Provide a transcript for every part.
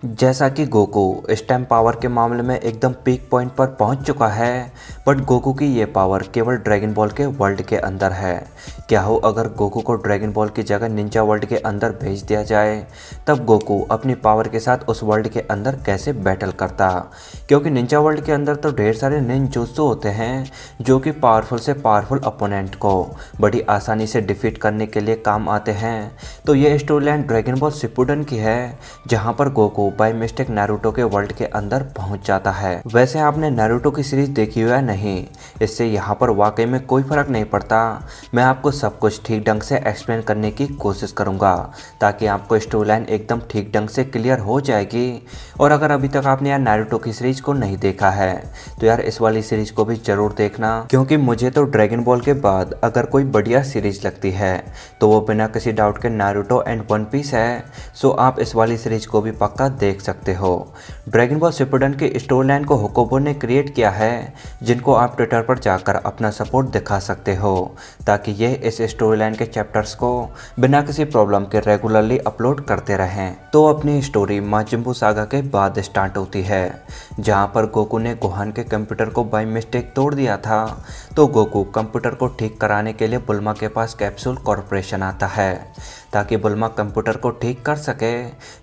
जैसा कि गोकू इस टाइम पावर के मामले में एकदम पीक पॉइंट पर पहुंच चुका है, बट गोकू की ये पावर केवल ड्रैगन बॉल के वर्ल्ड के अंदर है। क्या हो अगर गोकू को ड्रैगन बॉल की जगह निंजा वर्ल्ड के अंदर भेज दिया जाए, तब गोकू अपनी पावर के साथ उस वर्ल्ड के अंदर कैसे बैटल करता? क्योंकि निंजा वर्ल्ड के अंदर तो ढेर सारे निंजूत्सु होते हैं जो कि पावरफुल से पावरफुल अपोनेंट को बड़ी आसानी से डिफीट करने के लिए काम आते हैं। तो ये story line dragon ball Shippuden की है, जहाँ पर गोकू बाय मिस्टेक नारुतो के वर्ल्ड के अंदर पहुंच जाता है। वैसे आपने नारुतो की सीरीज देखी हुई है नहीं, इससे यहाँ पर वाकई में कोई फर्क नहीं पड़ता। मैं आपको सब कुछ ठीक ढंग से एक्सप्लेन करने की कोशिश करूंगा ताकि आपको स्टोरी लाइन एकदम ठीक ढंग से क्लियर हो जाएगी। और अगर अभी तक आपने यार नारुतो की सीरीज को नहीं देखा है तो यार इस वाली सीरीज को भी जरूर देखना, क्योंकि मुझे तो ड्रैगन बॉल के बाद अगर कोई बढ़िया सीरीज लगती है तो वो बिना किसी डाउट के नारुतो एंड वन पीस है। सो आप इस वाली सीरीज को भी पक्का देख सकते हो। ड्रैगन बॉल शिपुडन की स्टोरी लाइन को होकोबो ने क्रिएट किया है, जिनको आप ट्विटर पर जाकर अपना सपोर्ट दिखा सकते हो ताकि ये इस स्टोरी लाइन के चैप्टर्स को बिना किसी प्रॉब्लम के रेगुलरली अपलोड करते रहें। तो अपनी स्टोरी माजिम्बू सागा के बाद स्टार्ट होती है, जहां पर गोकू ने गोहान के कंप्यूटर को बाय मिस्टेक तोड़ दिया था। तो गोकू कंप्यूटर को ठीक कराने के लिए बुल्मा के पास कैप्सूल कॉर्पोरेशन आता है ताकि बुल्मा कंप्यूटर को ठीक कर सके,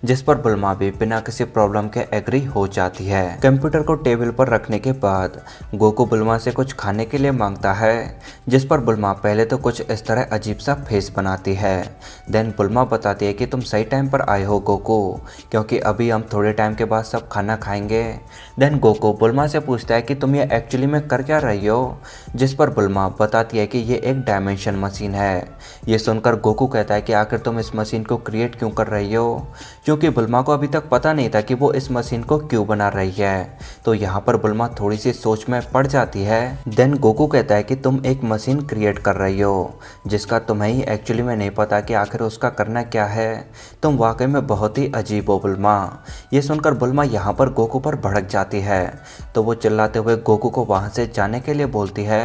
जिस पर बुल्मा भी बिना किसी प्रॉब्लम के एग्री हो जाती है। कंप्यूटर को टेबल पर रखने के बाद गोकू बुल्मा से कुछ खाने के लिए मांगता है, जिस पर बुल्मा पहले तो कुछ इस तरह अजीब सा फेस बनाती है। देन बुल्मा बताती है कि तुम सही टाइम पर आए हो गोकू, क्योंकि अभी हम थोड़े टाइम के बाद सब खाना खाएंगे। देन गोकू बुल्मा से पूछता है कि तुम ये एक्चुअली में कर क्या रही हो, जिस पर बुल्मा बताती है कि ये एक डायमेंशन मशीन है। ये सुनकर गोकू कहता है कि आखिर तुम इस मशीन को क्रिएट क्यों कर रही हो, क्योंकि बुल्मा को अभी तक पता नहीं था कि वो इस मशीन को क्यों बना रही है। तो यहाँ पर बुल्मा थोड़ी सी सोच में पड़ जाती है। देन गोकू कहता है कि तुम एक मशीन क्रिएट कर रही हो जिसका तुम्हें ही एक्चुअली में नहीं पता कि आखिर उसका करना क्या है। तुम वाकई में बहुत ही अजीब हो बुल्मा। ये सुनकर बुल्मा यहाँ पर गोकू पर भड़क जाती है, तो वो चिल्लाते हुए गोकू को वहाँ से जाने के लिए बोलती है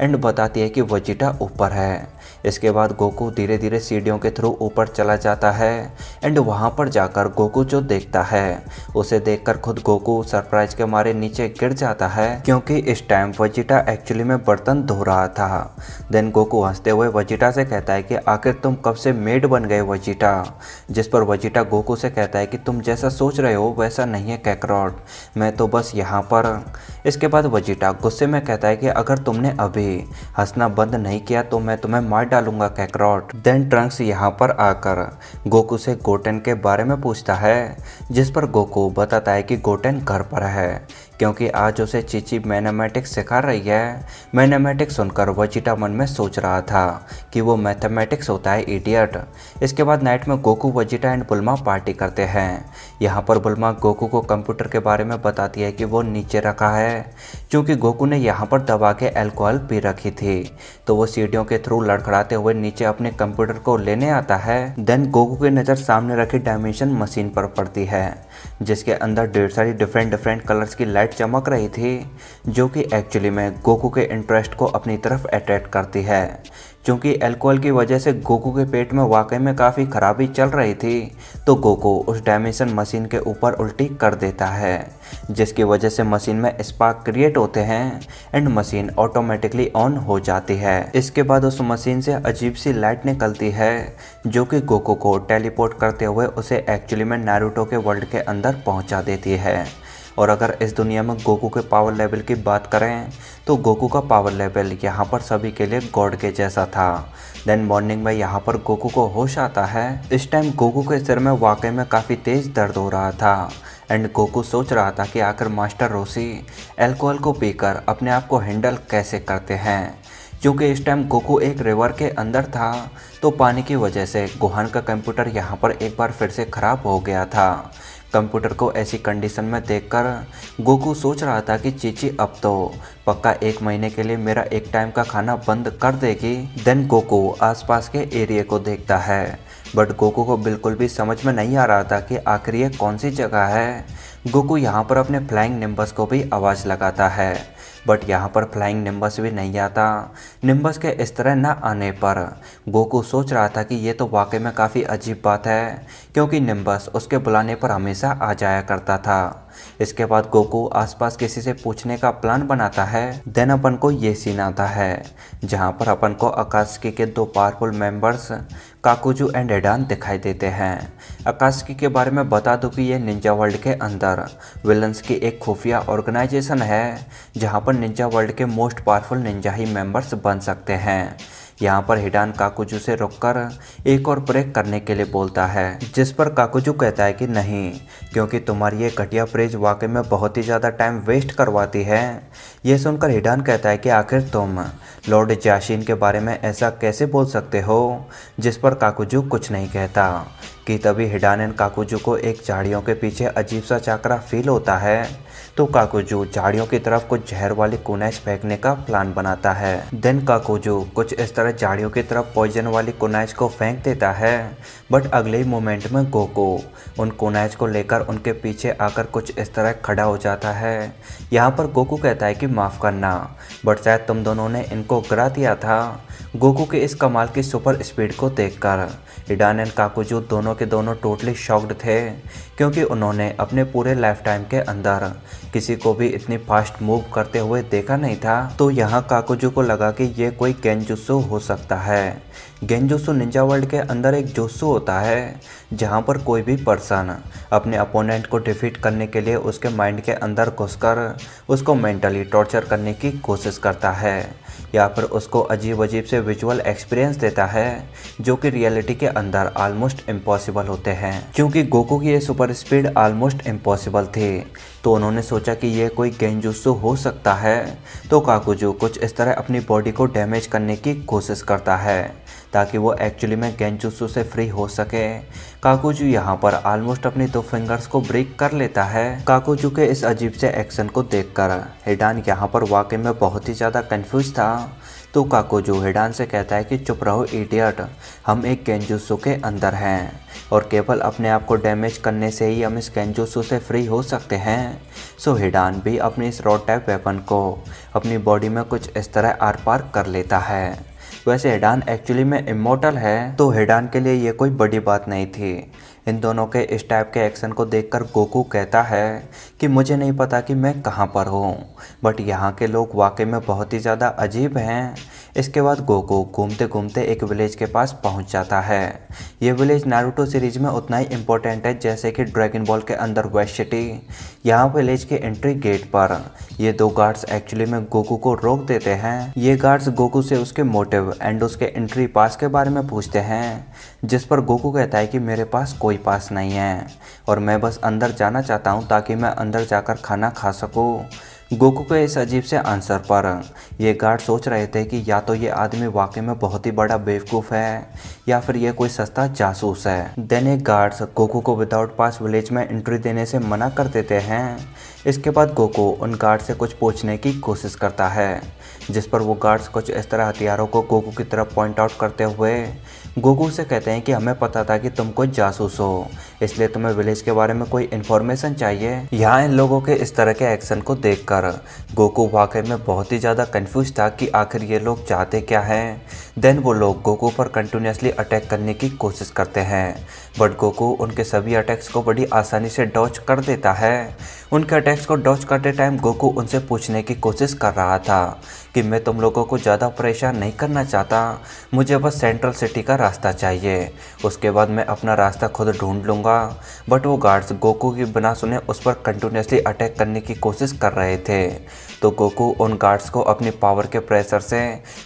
एंड बताती है कि वेजिटा ऊपर है। इसके बाद गोकू धीरे धीरे सीढ़ियों के थ्रू ऊपर चला जाता है एंड वहाँ पर जाकर गोकू जो देखता है उसे देखकर खुद गोकू सरप्राइज के मारे नीचे गिर जाता है, क्योंकि इस टाइम वेजिटा एक्चुअली में बर्तन धो रहा था। देन गोकू हंसते हुए वेजिटा से कहता है कि आखिर तुम कब से मेड बन गए वेजिटा, जिस पर वेजिटा गोकू से कहता है कि तुम जैसा सोच रहे हो वैसा नहीं है कैकरॉट, मैं तो बस यहाँ पर। इसके बाद वेजिटा गुस्से में कहता है कि अगर तुमने अभी हंसना बंद नहीं किया तो मैं तुम्हें मार डालूंगा कैकरॉट। देन ट्रंक्स यहाँ पर आकर गोकू से गोटेन के बारे में पूछता है, जिस पर गोकू बताता है कि गोटेन घर पर है, क्योंकि आज उसे चीची मैथमेटिक्स सिखा रही है। मैथमेटिक्स सुनकर वेजिटा मन में सोच रहा था कि वो मैथमेटिक्स होता है इडियट। इसके बाद नाइट में गोकू वेजिटा एंड बुल्मा पार्टी करते हैं। यहाँ पर बुल्मा गोकू को कंप्यूटर के बारे में बताती है कि वो नीचे रखा है, क्योंकि गोकू ने यहाँ पर दबा के अल्कोहल पी रखी थी। तो वो सीढ़ियों के थ्रू लड़खड़ाते हुए नीचे अपने कंप्यूटर को लेने आता है। देन गोकू की नज़र सामने रखी डायमेंशन मशीन पर पड़ती है, जिसके अंदर ढेर सारी डिफरेंट कलर्स की लाइट चमक रही थी, जो कि एक्चुअली में गोकू के इंटरेस्ट को अपनी तरफ अट्रैक्ट करती है। क्योंकि अल्कोहल की वजह से गोकू के पेट में वाकई में काफ़ी खराबी चल रही थी, तो गोकू उस डायमेंशन मशीन के ऊपर उल्टी कर देता है, जिसकी वजह से मशीन में स्पार्क क्रिएट होते हैं एंड मशीन ऑटोमेटिकली ऑन हो जाती है। इसके बाद उस मशीन से अजीब सी लाइट निकलती है, जो कि गोकू को टेलीपोर्ट करते हुए उसे एक्चुअली में नारुतो के वर्ल्ड के अंदर पहुंचा देती है। और अगर इस दुनिया में गोकू के पावर लेवल की बात करें तो गोकू का पावर लेवल यहाँ पर सभी के लिए गॉड के जैसा था। देन मॉर्निंग में यहाँ पर गोकू को होश आता है। इस टाइम गोकू के सिर में वाकई में काफ़ी तेज़ दर्द हो रहा था एंड गोकू सोच रहा था कि आखिर मास्टर रोशी अल्कोहल को पीकर अपने आप को हैंडल कैसे करते हैं, क्योंकि इस टाइम गोकू एक रिवर के अंदर था। तो पानी की वजह से गोहान का कंप्यूटर यहाँ पर एक बार फिर से ख़राब हो गया था। कंप्यूटर को ऐसी कंडीशन में देखकर गोकू सोच रहा था कि चीची अब तो पक्का 1 महीने के लिए मेरा एक टाइम का खाना बंद कर देगी। देन गोकू आसपास के एरिया को देखता है, बट गोकू को बिल्कुल भी समझ में नहीं आ रहा था कि आखिर ये कौन सी जगह है। गोकू यहाँ पर अपने फ्लाइंग निम्बस को भी आवाज़ लगाता है, बट यहाँ पर फ्लाइंग निम्बस भी नहीं आता। निम्बस के इस तरह न आने पर गोकू सोच रहा था कि ये तो वाकई में काफ़ी अजीब बात है, क्योंकि निम्बस उसके बुलाने पर हमेशा आ जाया करता था। इसके बाद गोकू आसपास किसी से पूछने का प्लान बनाता है। देन अपन को ये सीन आता है जहाँ पर अपन को अकात्सुकी के दो पावरफुल मेंबर्स काकुजू एंड हिडान दिखाई देते हैं। अकात्सुकी के बारे में बता दूं कि ये निंजा वर्ल्ड के अंदर विलन्स की एक खुफिया ऑर्गेनाइजेशन है, जहाँ पर निंजा वर्ल्ड के मोस्ट पावरफुल निंजा ही मेंबर्स बन सकते हैं। यहाँ पर हिडान काकुजू से रुककर एक और ब्रेक करने के लिए बोलता है, जिस पर काकुजू कहता है कि नहीं, क्योंकि तुम्हारी ये घटिया प्रेज वाकई में बहुत ही ज़्यादा टाइम वेस्ट करवाती है। ये सुनकर हिडान कहता है कि आखिर तुम लॉर्ड जाशिन के बारे में ऐसा कैसे बोल सकते हो, जिस पर काकुजू कुछ नहीं कहता कि तभी हिडान एंड काकुजू को एक झाड़ियों के पीछे अजीब सा चाकरा फील होता है। तो काकुजू झाड़ियों की तरफ कुछ जहर वाली कुनाइज फेंकने का प्लान बनाता है। देन काकुजू कुछ इस तरह झाड़ियों की तरफ पॉइजन वाली कुनाइज को फेंक देता है, बट अगले ही मोमेंट में गोकू उन कुनाइज को लेकर उनके पीछे आकर कुछ इस तरह खड़ा हो जाता है। यहाँ पर गोकू कहता है कि माफ़ करना, बट शायद तुम दोनों ने इनको गिरा दिया था। गोकू के इस कमाल की सुपर स्पीड को देखकर हिडान एंड काकुजू दोनों के दोनों टोटली शॉक्ड थे, क्योंकि उन्होंने अपने पूरे लाइफ टाइम के अंदर किसी को भी इतनी फास्ट मूव करते हुए देखा नहीं था। तो यहाँ काकुजू को लगा कि ये कोई गेंजुत्सु हो सकता है। गेंजुत्सु निंजा वर्ल्ड के अंदर एक जुत्सु होता है, जहाँ पर कोई भी पर्सन अपने अपोनेंट को डिफीट करने के लिए उसके माइंड के अंदर घुसकर उसको मेंटली टॉर्चर करने की कोशिश करता है, या फिर उसको अजीब अजीब से विजुअल एक्सपीरियंस देता है, जो कि रियलिटी के अंदर ऑलमोस्ट इम्पॉसिबल होते हैं। क्योंकि गोकू की ये सुपर स्पीड ऑलमोस्ट इम्पॉसिबल थी, तो उन्होंने सोचा कि ये कोई गेंजुत्सु हो सकता है। तो काकुजू कुछ इस तरह अपनी बॉडी को डैमेज करने की कोशिश करता है, ताकि वो एक्चुअली में गेंजुत्सु से फ्री हो सके। काकुजू यहाँ पर ऑलमोस्ट अपनी दो फिंगर्स को ब्रेक कर लेता है। काकुजू के इस अजीब से एक्शन को देखकर हिडान यहाँ पर वाकई में बहुत ही ज़्यादा कंफ्यूज था। तो काकुजू हिडान से कहता है कि चुप रहो इडियट, हम एक गेंजुत्सु के अंदर हैं और केवल अपने आप को डैमेज करने से ही हम इस गेंजुत्सु से फ्री हो सकते हैं। सो हिडान भी अपनी इस रॉड टाइप वेपन को अपनी बॉडी में कुछ इस तरह आर पार कर लेता है। वैसे हिडान एक्चुअली में इमॉर्टल है, तो हिडान के लिए ये कोई बड़ी बात नहीं थी। इन दोनों के इस टाइप के एक्शन को देखकर गोकू कहता है कि मुझे नहीं पता कि मैं कहाँ पर हूँ, बट यहाँ के लोग वाकई में बहुत ही ज़्यादा अजीब हैं। इसके बाद गोकू घूमते घूमते एक विलेज के पास पहुँच जाता है। ये विलेज नारुतो सीरीज में उतना ही इम्पोर्टेंट है जैसे कि ड्रैगन बॉल के अंदर वेस्ट सिटी। यहाँ विलेज के एंट्री गेट पर ये दो गार्ड्स एक्चुअली में गोकू को रोक देते हैं। ये गार्ड्स गोकू से उसके मोटिव एंड उसके एंट्री पास के बारे में पूछते हैं, जिस पर गोकू कहता है कि मेरे पास कोई पास नहीं है और मैं बस अंदर जाना चाहता हूँ ताकि मैं अंदर जाकर खाना खा सकूँ। गोकू के इस अजीब से आंसर पर ये गार्ड सोच रहे थे कि या तो ये आदमी वाकई में बहुत ही बड़ा बेवकूफ़ है या फिर ये कोई सस्ता जासूस है। देन एक गार्ड्स गोकू को विदाउट पास विलेज में एंट्री देने से मना कर देते हैं। इसके बाद गोकू उन गार्ड से कुछ पूछने की कोशिश करता है, जिस पर वो गार्ड्स कुछ इस तरह हथियारों को गोकू की तरफ पॉइंट आउट करते हुए गोकू से कहते हैं कि हमें पता था कि तुम कोई जासूस हो, इसलिए तुम्हें विलेज के बारे में कोई इन्फॉर्मेशन चाहिए। यहाँ इन लोगों के इस तरह के एक्शन को देखकर गोकू वाकई में बहुत ही ज़्यादा कंफ्यूज था कि आखिर ये लोग चाहते क्या हैं। देन वो लोग गोकू पर कंटिन्यूसली अटैक करने की कोशिश करते हैं, बट गोकू उनके सभी अटैक्स को बड़ी आसानी से डॉज कर देता है। उनके अटैक्स को डॉज करते टाइम गोकू उनसे पूछने की कोशिश कर रहा था कि मैं तुम लोगों को ज़्यादा परेशान नहीं करना चाहता, मुझे बस सेंट्रल सिटी का रास्ता चाहिए, उसके बाद मैं अपना रास्ता खुद ढूंढ लूँगा। बट वो गार्ड्स गोकू की बिना सुने उस पर कंटिन्यूसली अटैक करने की कोशिश कर रहे थे। तो गोकू उन गार्ड्स को अपनी पावर के प्रेशर से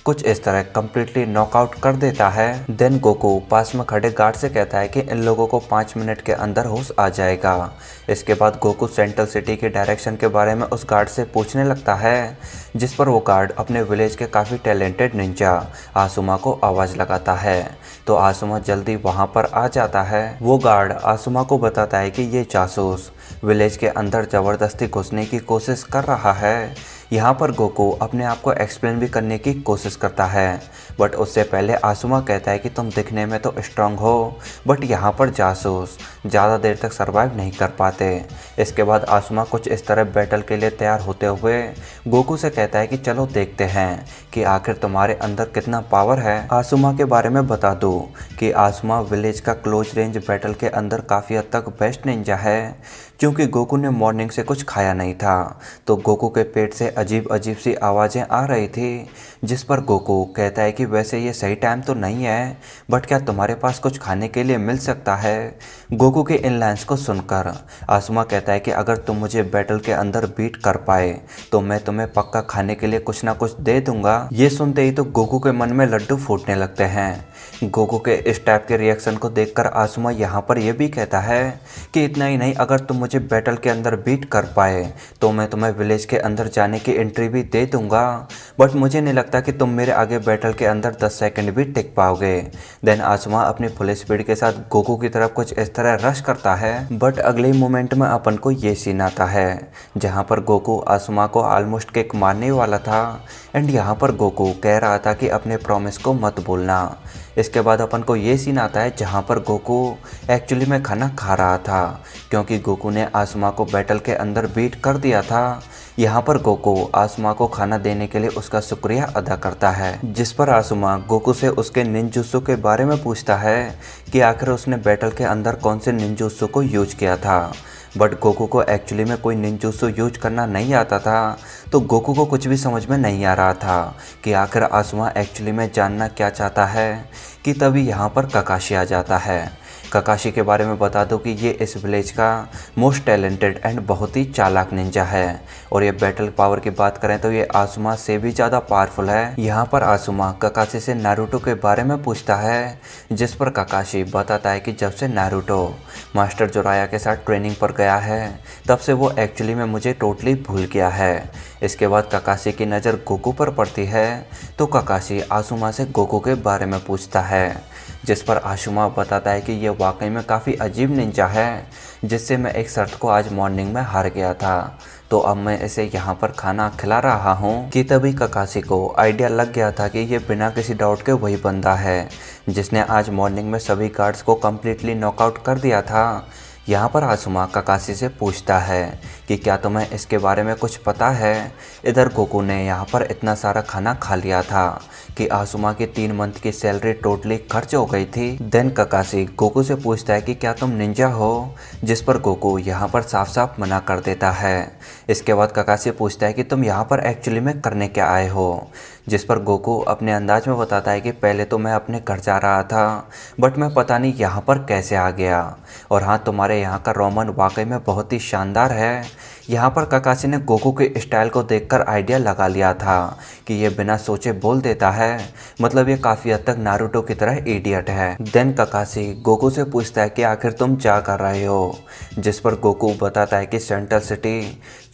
कुछ इस तरह कम्प्लीटली नॉकआउट कर देता है। देन गोकू पास में खड़े गार्ड से कहता है कि इन लोगों को 5 मिनट के अंदर होश आ जाएगा। इसके बाद गोकू सेंट्रल सिटी के डायरेक्शन के बारे में उस गार्ड से पूछने लगता है, जिस पर वो गार्ड अपने विलेज के काफ़ी टैलेंटेड निंजा आसुमा को आवाज़ लगाता है। तो आसुमा जल्दी वहाँ पर आ जाता है। वो गार्ड आसुमा को बताता है कि ये जासूस विलेज के अंदर ज़बरदस्ती घुसने की कोशिश कर रहा है, यहाँ पर गोकू अपने आप को एक्सप्लेन भी करने की कोशिश करता है, बट उससे पहले आसुमा कहता है कि तुम दिखने में तो स्ट्रांग हो, बट यहाँ पर जासूस ज़्यादा देर तक सर्वाइव नहीं कर पाते। इसके बाद आसुमा कुछ इस तरह बैटल के लिए तैयार होते हुए गोकू से कहता है कि चलो देखते हैं कि आखिर तुम्हारे अंदर कितना पावर है। आसुमा के बारे में बता दूं कि आसुमा विलेज का क्लोज रेंज बैटल के अंदर काफ़ी हद तक बेस्ट निंजा है, क्योंकि गोकू ने मॉर्निंग से कुछ खाया नहीं था, तो गोकू के पेट से अजीब अजीब सी आवाज़ें आ रही थी, जिस पर गोकू कहता है कि वैसे ये सही टाइम तो नहीं है, बट क्या तुम्हारे पास कुछ खाने के लिए मिल सकता है। गोकू के इन लाइन्स को सुनकर आसुमा कहता है कि अगर तुम मुझे बैटल के अंदर बीट कर पाए तो मैं तुम्हें पक्का खाने के लिए कुछ ना कुछ दे दूंगा। ये सुनते ही तो गोकू के मन में लड्डू फूटने लगते हैं। गोकू के इस टाइप के रिएक्शन को देखकर आसुमा यहाँ पर यह भी कहता है कि इतना ही नहीं, अगर तुम मुझे बैटल के अंदर बीट कर पाए तो मैं तुम्हें विलेज के अंदर जाने की एंट्री भी दे दूंगा, बट मुझे नहीं लगता कि तुम मेरे आगे बैटल के अंदर 10 सेकंड भी टिक पाओगे। देन आसुमा अपनी फुल स्पीड के साथ गोकू की तरफ कुछ इस तरह रश करता है, बट अगले मोमेंट में अपन को ये सीन आता है जहाँ पर गोकू आसुमा को ऑलमोस्ट किक मारने वाला था, एंड यहाँ पर गोकू कह रहा था कि अपने प्रॉमिस को मत भूलना। इसके बाद अपन को ये सीन आता है जहाँ पर गोकू एक्चुअली में खाना खा रहा था, क्योंकि गोकू ने आसुमा को बैटल के अंदर बीट कर दिया था। यहाँ पर गोकू आसुमा को खाना देने के लिए उसका शुक्रिया अदा करता है, जिस पर आसुमा गोकू से उसके निंजुत्सु के बारे में पूछता है कि आखिर उसने बैटल के अंदर कौन से निंजुत्सु को यूज किया था। बट गोकू को एक्चुअली में कोई निंजुत्सु यूज करना नहीं आता था, तो गोकू को कुछ भी समझ में नहीं आ रहा था कि आखिर आसुमा एक्चुअली में जानना क्या चाहता है। कि तभी यहाँ पर काकाशी आ जाता है। काकाशी के बारे में बता दो कि ये इस विलेज का मोस्ट टैलेंटेड एंड बहुत ही चालाक निंजा है, और ये बैटल पावर की बात करें तो ये आसुमा से भी ज़्यादा पावरफुल है। यहाँ पर आसुमा काकाशी से नारुतो के बारे में पूछता है, जिस पर काकाशी बताता है कि जब से नारुतो मास्टर जोराया के साथ ट्रेनिंग पर गया है तब से वो एक्चुअली में मुझे टोटली भूल गया है। इसके बाद काकाशी की नज़र गोकू पर पड़ती है, तो काकाशी आसुमा से गोकू के बारे में पूछता है, जिस पर आसुमा बताता है कि ये वाकई में काफ़ी अजीब निंजा है, जिससे मैं एक शर्त को आज मॉर्निंग में हार गया था, तो अब मैं इसे यहाँ पर खाना खिला रहा हूँ। कि तभी काकाशी को आइडिया लग गया था कि ये बिना किसी डाउट के वही बंदा है जिसने आज मॉर्निंग में सभी गार्ड्स को कम्प्लीटली नॉकआउट कर दिया था। यहाँ पर आसुमा काकाशी से पूछता है कि क्या तुम्हें इसके बारे में कुछ पता है। इधर गोकू ने यहाँ पर इतना सारा खाना खा लिया था कि आसुमा की 3 मंथ की सैलरी टोटली खर्च हो गई थी। देन काकाशी गोकू से पूछता है कि क्या तुम निंजा हो, जिस पर गोकू यहाँ पर साफ साफ मना कर देता है। इसके बाद काकाशी पूछता है कि तुम यहाँ पर एक्चुअली में करने क्या आए हो, जिस पर गोकू अपने अंदाज में बताता है कि पहले तो मैं अपने घर जा रहा था, बट मैं पता नहीं यहाँ पर कैसे आ गया, और हाँ तुम्हारे यहाँ का रोमन वाकई में बहुत ही शानदार है। यहाँ पर काकाशी ने गोकू के स्टाइल को देखकर आइडिया लगा लिया था कि ये बिना सोचे बोल देता है, मतलब ये काफ़ी हद तक नारुतो की तरह इडियट है। देन काकाशी गोकू से पूछता है कि आखिर तुम क्या कर रहे हो, जिस पर गोकू बताता है कि सेंट्रल सिटी।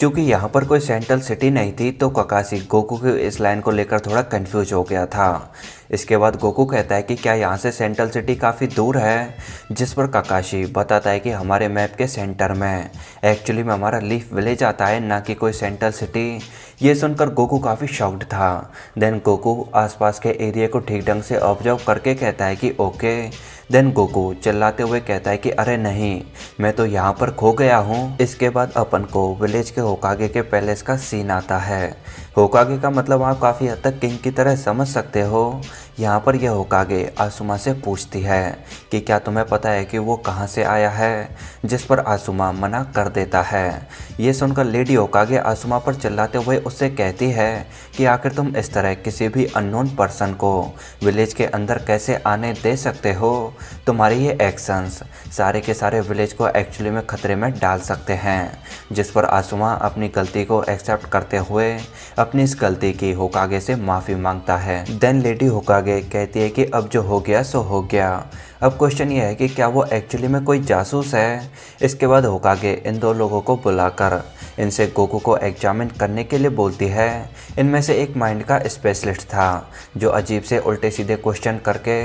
क्योंकि यहाँ पर कोई सेंट्रल सिटी नहीं थी, तो काकाशी गोकू की इस लाइन को लेकर थोड़ा कंफ्यूज हो गया था। इसके बाद गोकू कहता है कि क्या यहाँ से सेंट्रल सिटी काफ़ी दूर है, जिस पर काकाशी बताता है कि हमारे मैप के सेंटर में एक्चुअली में हमारा लीफ विलेज आता है, ना कि कोई सेंट्रल सिटी। ये सुनकर गोकू काफ़ी शॉक्ड था। देन गोकू आसपास के एरिया को ठीक ढंग से ऑब्जर्व करके कहता है कि ओके। देन गोकू चिल्लाते हुए कहता है कि अरे नहीं, मैं तो यहाँ पर खो गया हूँ। इसके बाद अपन को विलेज के होकागे के पैलेस का सीन आता है। होकागे का मतलब आप काफ़ी हद तक किंग की तरह समझ सकते हो। यहाँ पर यह होकागे आसुमा से पूछती है कि क्या तुम्हें पता है कि वो कहाँ से आया है, जिस पर आसुमा मना कर देता है। ये सुनकर लेडी होकागे आसुमा पर चिल्लाते हुए उससे कहती है कि आखिर तुम इस तरह किसी भी अननोन पर्सन को विलेज के अंदर कैसे आने दे सकते हो। तुम्हारे ये एक्शंस सारे के सारे विलेज को एक्चुअली में खतरे में डाल सकते हैं। जिस पर आसुमा अपनी गलती को एक्सेप्ट करते हुए अपनी इस गलती की होकागे से माफ़ी मांगता है। देन लेडी होकागे कहती है कि अब जो हो गया सो हो गया। अब क्वेश्चन ये है कि क्या वो एक्चुअली में कोई जासूस है। इसके बाद होकागे इन 2 लोगों को बुलाकर इनसे गोकू को एग्जामिन करने के लिए बोलती है। इनमें से एक माइंड का स्पेशलिस्ट था जो अजीब से उल्टे सीधे क्वेश्चन करके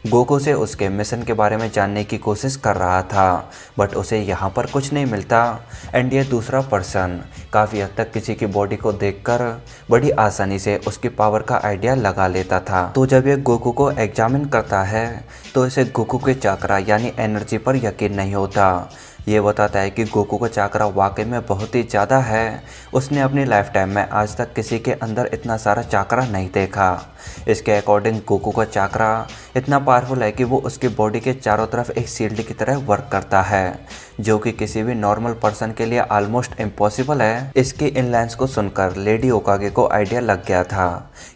गोकू से उसके मिशन के बारे में जानने की कोशिश कर रहा था, बट उसे यहाँ पर कुछ नहीं मिलता। एंड ये दूसरा पर्सन काफ़ी हद तक किसी की बॉडी को देखकर बड़ी आसानी से उसकी पावर का आइडिया लगा लेता था। तो जब ये गोकू को एग्जामिन करता है तो इसे गोकू के चाकरा यानी एनर्जी पर यकीन नहीं होता। ये बताता है कि गोकू का चाकरा वाकई में बहुत ही ज़्यादा है। उसने अपनी लाइफ टाइम में आज तक किसी के अंदर इतना सारा चाकरा नहीं देखा। इसके अकॉर्डिंग गोकू का चाकरा इतना पावरफुल है कि वो उसकी बॉडी के चारों तरफ एक शील्ड की तरह वर्क करता है, जो कि किसी भी नॉर्मल पर्सन के लिए ऑलमोस्ट इम्पॉसिबल है। इसकी इन लाइन्स को सुनकर लेडी होकागे को आइडिया लग गया था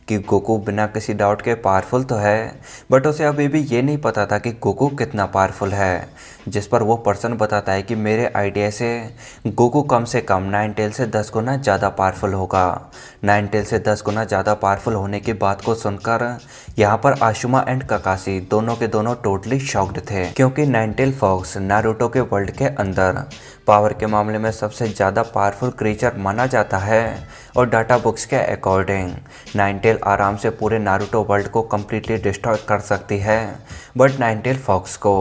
कि गोकू बिना किसी डाउट के पावरफुल तो है, बट उसे अभी भी ये नहीं पता था कि गोकू कितना पावरफुल है। जिस पर वो पर्सन बताता है कि मेरे आइडिया से गोकू कम से कम नाइन टेल से 10 गुना ज़्यादा पावरफुल होगा। नाइन टेल से 10 गुना ज़्यादा पावरफुल होने की बात को सुनकर यहाँ पर आशुमा एंड ककाशी दोनों के दोनों टोटली शॉक्ड थे, क्योंकि नाइन टेल फॉक्स नारुतो के वर्ल्ड के अंदर पावर के मामले में सबसे ज़्यादा पावरफुल क्रीचर माना जाता है। और डाटा बुक्स के अकॉर्डिंग नाइन टेल आराम से पूरे नारुतो वर्ल्ड को कम्प्लीटली डिस्ट्रॉय कर सकती है, बट नाइन टेल फॉक्स को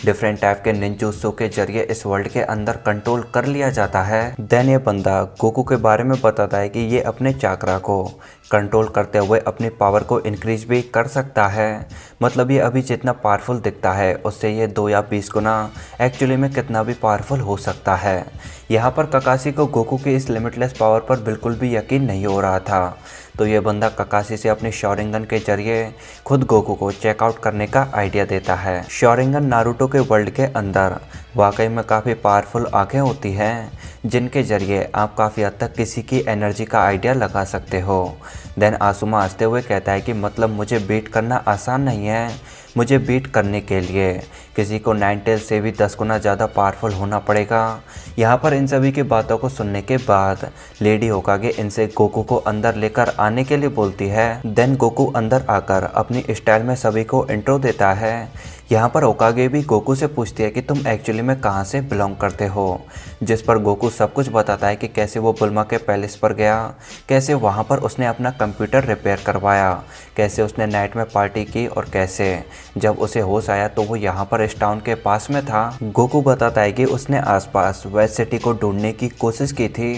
डिफरेंट टाइप के निंजुत्सु के जरिए इस वर्ल्ड के अंदर कंट्रोल कर लिया जाता है। देन ये बंदा गोकू के बारे में बताता है कि ये अपने चाकरा को कंट्रोल करते हुए अपनी पावर को इंक्रीज भी कर सकता है। मतलब ये अभी जितना पावरफुल दिखता है उससे ये 2 या 20 गुना एक्चुअली में कितना भी पावरफुल हो सकता है। यहाँ पर ककाशी को गोकू की इस लिमिटलेस पावर पर बिल्कुल भी यकीन नहीं हो रहा था। तो ये बंदा ककाशी से अपने शोरिंगन के जरिए खुद गोकू को चेकआउट करने का आइडिया देता है। शोरिंगन नारुतो के वर्ल्ड के अंदर वाकई में काफ़ी पावरफुल आंखें होती हैं, जिनके जरिए आप काफ़ी हद तक किसी की एनर्जी का आइडिया लगा सकते हो। देन आसुमा हंसते हुए कहता है कि मतलब मुझे बीट करना आसान नहीं है। मुझे बीट करने के लिए किसी को नाइन टेल से भी 10 गुना ज़्यादा पावरफुल होना पड़ेगा। यहाँ पर इन सभी की बातों को सुनने के बाद लेडी होकागे इनसे गोकू को अंदर लेकर आने के लिए बोलती है। देन गोकू अंदर आकर अपनी स्टाइल में सभी को इंट्रो देता है। यहाँ पर होकागे भी गोकू से पूछती है कि तुम एक्चुअली में कहाँ से बिलोंग करते हो, जिस पर गोकू सब कुछ बताता है कि कैसे वो बुल्मा के पैलेस पर गया, कैसे वहाँ पर उसने अपना कंप्यूटर रिपेयर करवाया, कैसे उसने नाइट में पार्टी की और कैसे जब उसे होश आया तो वो यहाँ पर इस टाउन के पास में था। गोकू बताता है कि उसने आसपास वेस्ट सिटी को ढूंढने की कोशिश की थी,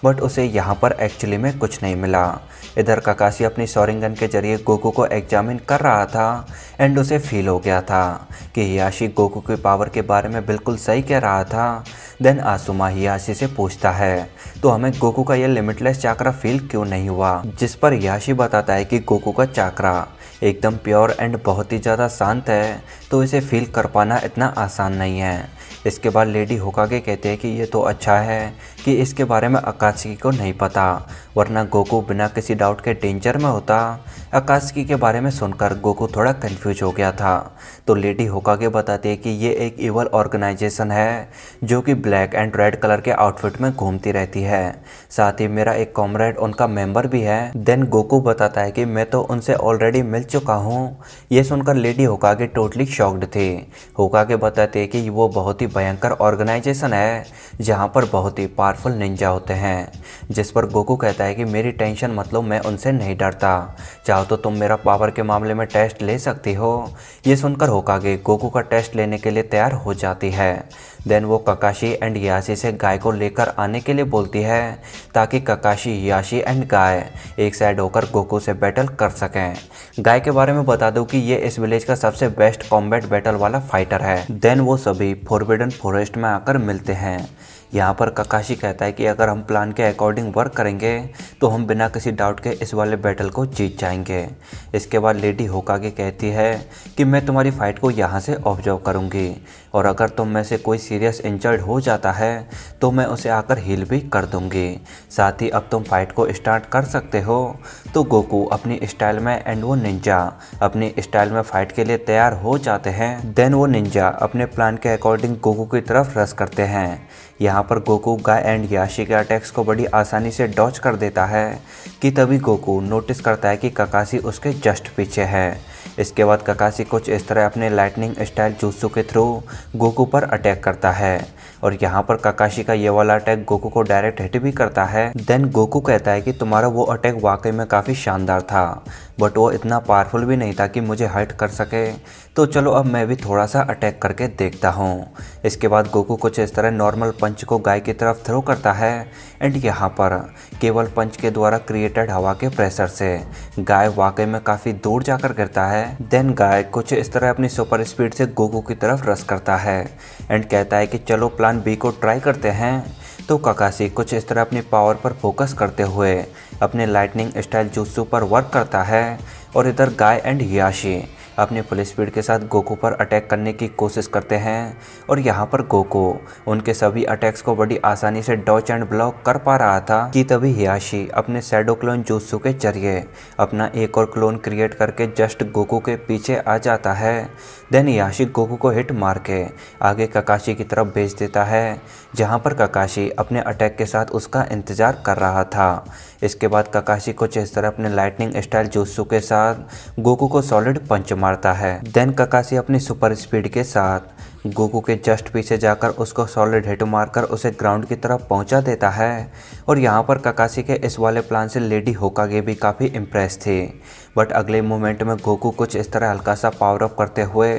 बट उसे यहाँ पर एक्चुअली में कुछ नहीं मिला। इधर ककाशी अपनी शोरिंगन के जरिए गोकू को एग्जामिन कर रहा था एंड उसे फील हो गया था कि हियाशी गोकू की पावर के बारे में बिल्कुल सही कह रहा था। देन आसुमा हियाशी से पूछता है तो हमें गोकू का ये लिमिटलेस चाकरा फील क्यों नहीं हुआ, जिस पर हियाशी बताता है कि गोकू का चाकरा एकदम प्योर एंड बहुत ही ज़्यादा शांत है, तो इसे फील कर पाना इतना आसान नहीं है। इसके बाद लेडी होकागे कहते हैं कि ये तो अच्छा है कि इसके बारे में अकात्सुकी को नहीं पता, वरना गोकू बिना किसी डाउट के डेंजर में होता। अकात्सुकी के बारे में सुनकर गोकू थोड़ा कंफ्यूज हो गया था। तो लेडी होकागे बताती है कि ये एक इवल ऑर्गेनाइजेशन है जो कि ब्लैक एंड रेड कलर के आउटफिट में घूमती रहती है। साथ ही मेरा एक कॉमरेड उनका मेंबर भी है। देन गोकू बताता है कि मैं तो उनसे ऑलरेडी मिल चुका हूँ। ये सुनकर लेडी होकागे टोटली शॉक्ड थे। होकागे बताते हैं कि वो बहुत ही भयंकर ऑर्गेनाइजेशन है जहाँ पर बहुत ही पावरफुल निंजा होते हैं, जिस पर गोकू कहता है कि मेरी टेंशन मतलब मैं उनसे नहीं डरता, चाहो तो तुम मेरा पावर के मामले में टेस्ट ले सकती हो। ये सुनकर होकागे गोकू का टेस्ट लेने के लिए तैयार हो जाती है। देन वो ककाशी एंड याशी से गाय को लेकर आने के लिए बोलती है ताकि ककाशी, याशी एंड गाय एक साइड होकर गोकू से बैटल कर सकें। गाय के बारे में बता दूं कि ये इस विलेज का सबसे बेस्ट कॉम्बैट बैटल वाला फाइटर है। देन वो सभी फॉरबिडन फॉरेस्ट में आकर मिलते हैं। यहाँ पर ककाशी कहता है कि अगर हम प्लान के अकॉर्डिंग वर्क करेंगे तो हम बिना किसी डाउट के इस वाले बैटल को जीत जाएंगे। इसके बाद लेडी होकागे कहती है कि मैं तुम्हारी फाइट को यहाँ से ऑब्जर्व करूँगी और अगर तुम में से कोई सीरियस इंजर्ड हो जाता है तो मैं उसे आकर हील भी कर दूँगी। साथ ही अब तुम फाइट को स्टार्ट कर सकते हो। तो गोकू अपनी स्टाइल में एंड वो निंजा अपनी स्टाइल में फाइट के लिए तैयार हो जाते हैं। देन वो निंजा अपने प्लान के अकॉर्डिंग गोकू की तरफ रश करते हैं। यहाँ पर गोकू गाय एंड याशी के अटैक्स को बड़ी आसानी से डॉच कर देता है कि तभी गोकू नोटिस करता है कि ककाशी उसके जस्ट पीछे है। इसके बाद ककाशी कुछ इस तरह अपने लाइटनिंग स्टाइल जुत्सु के थ्रू गोकू पर अटैक करता है और यहाँ पर काकाशी का ये वाला अटैक गोकू को डायरेक्ट हिट भी करता है। देन गोकू कहता है कि तुम्हारा वो अटैक वाकई में काफ़ी शानदार था, बट वो इतना पावरफुल भी नहीं था कि मुझे हर्ट कर सके, तो चलो अब मैं भी थोड़ा सा अटैक करके देखता हूँ। इसके बाद गोकू कुछ इस तरह नॉर्मल पंच को गाय की तरफ थ्रो करता है एंड यहाँ पर केवल पंच के द्वारा क्रिएटेड हवा के प्रेशर से गाय वाकई में काफ़ी दूर जाकर गिरता है। देन गाय कुछ इस तरह अपनी सुपर स्पीड से गोकू की तरफ रश करता है एंड कहता है कि चलो प्लान बी को ट्राई करते हैं। तो काकाशी कुछ इस तरह अपनी पावर पर फोकस करते हुए अपने लाइटनिंग स्टाइल जुत्सु पर वर्क करता है और इधर गाय एंड हियाशी अपनी फुल स्पीड के साथ गोकू पर अटैक करने की कोशिश करते हैं और यहाँ पर गोकू उनके सभी अटैक्स को बड़ी आसानी से डॉच एंड ब्लॉक कर पा रहा था कि तभी हियाशी अपने शैडो क्लोन जुत्सु के जरिए अपना एक और क्लोन क्रिएट करके जस्ट गोकू के पीछे आ जाता है। देन हियाशी गोकू को हिट मार के आगे काकाशी की तरफ भेज देता है, जहाँ पर काकाशी अपने अटैक के साथ उसका इंतजार कर रहा था। इसके बाद काकाशी कुछ इस तरह अपने लाइटनिंग स्टाइल जुत्सु के साथ गोकू को सॉलिड पंच मारता है। देन काकाशी अपनी सुपर स्पीड के साथ गोकू के जस्ट पीछे जाकर उसको सॉलिड हिट मारकर उसे ग्राउंड की तरफ पहुंचा देता है। और यहाँ पर काकाशी के इस वाले प्लान से लेडी होकागे भी काफ़ी इम्प्रेस थी, बट अगले मोमेंट में गोकू कुछ इस तरह हल्का सा पावर अप करते हुए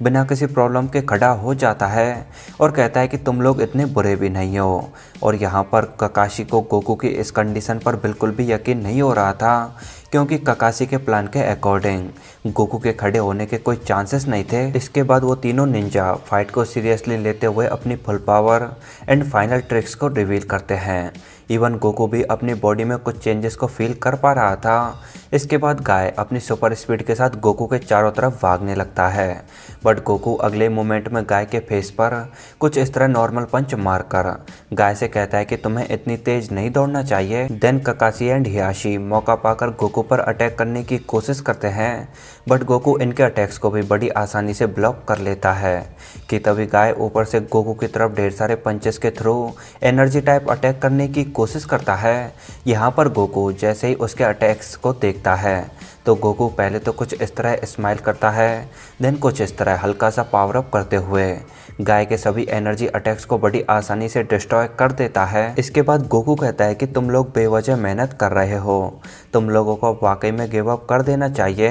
बिना किसी प्रॉब्लम के खड़ा हो जाता है और कहता है कि तुम लोग इतने बुरे भी नहीं हो। और यहाँ पर काकाशी को गोकू की इस कंडीशन पर बिल्कुल भी यकीन नहीं हो रहा था, क्योंकि काकाशी के प्लान के अकॉर्डिंग गोकू के खड़े होने के कोई चांसेस नहीं थे। इसके बाद वो तीनों निंजा फाइट को सीरियसली लेते हुए अपनी full power and final tricks को रिवील करते हैं। इवन गोकू भी अपनी बॉडी में कुछ चेंजेस को फील कर पा रहा था। इसके बाद गाय अपनी सुपर स्पीड के साथ गोकू के चारों तरफ भागने लगता है, बट गोकू अगले मोमेंट में गाय के फेस पर कुछ इस तरह नॉर्मल पंच मारकर गाय से कहता है कि तुम्हें इतनी तेज नहीं दौड़ना चाहिए। देन काकाशी एंड हियाशी मौका पाकर गोकू पर अटैक करने की कोशिश करते हैं, बट गोकू इनके अटैक्स को भी बड़ी आसानी से ब्लॉक कर लेता है कि तभी गाय ऊपर से गोकू की तरफ ढेर सारे पंचेस के थ्रू एनर्जी टाइप अटैक करने की कोशिश करता है। यहाँ पर गोकू जैसे ही उसके अटैक्स को देखता है तो गोकू पहले तो कुछ इस तरह स्माइल करता है, देन कुछ इस तरह हल्का सा पावर अप करते हुए गाय के सभी एनर्जी अटैक्स को बड़ी आसानी से डिस्ट्रॉय कर देता है। इसके बाद गोकू कहता है कि तुम लोग बेवजह मेहनत कर रहे हो, तुम लोगों को वाकई में गिव अप कर देना चाहिए।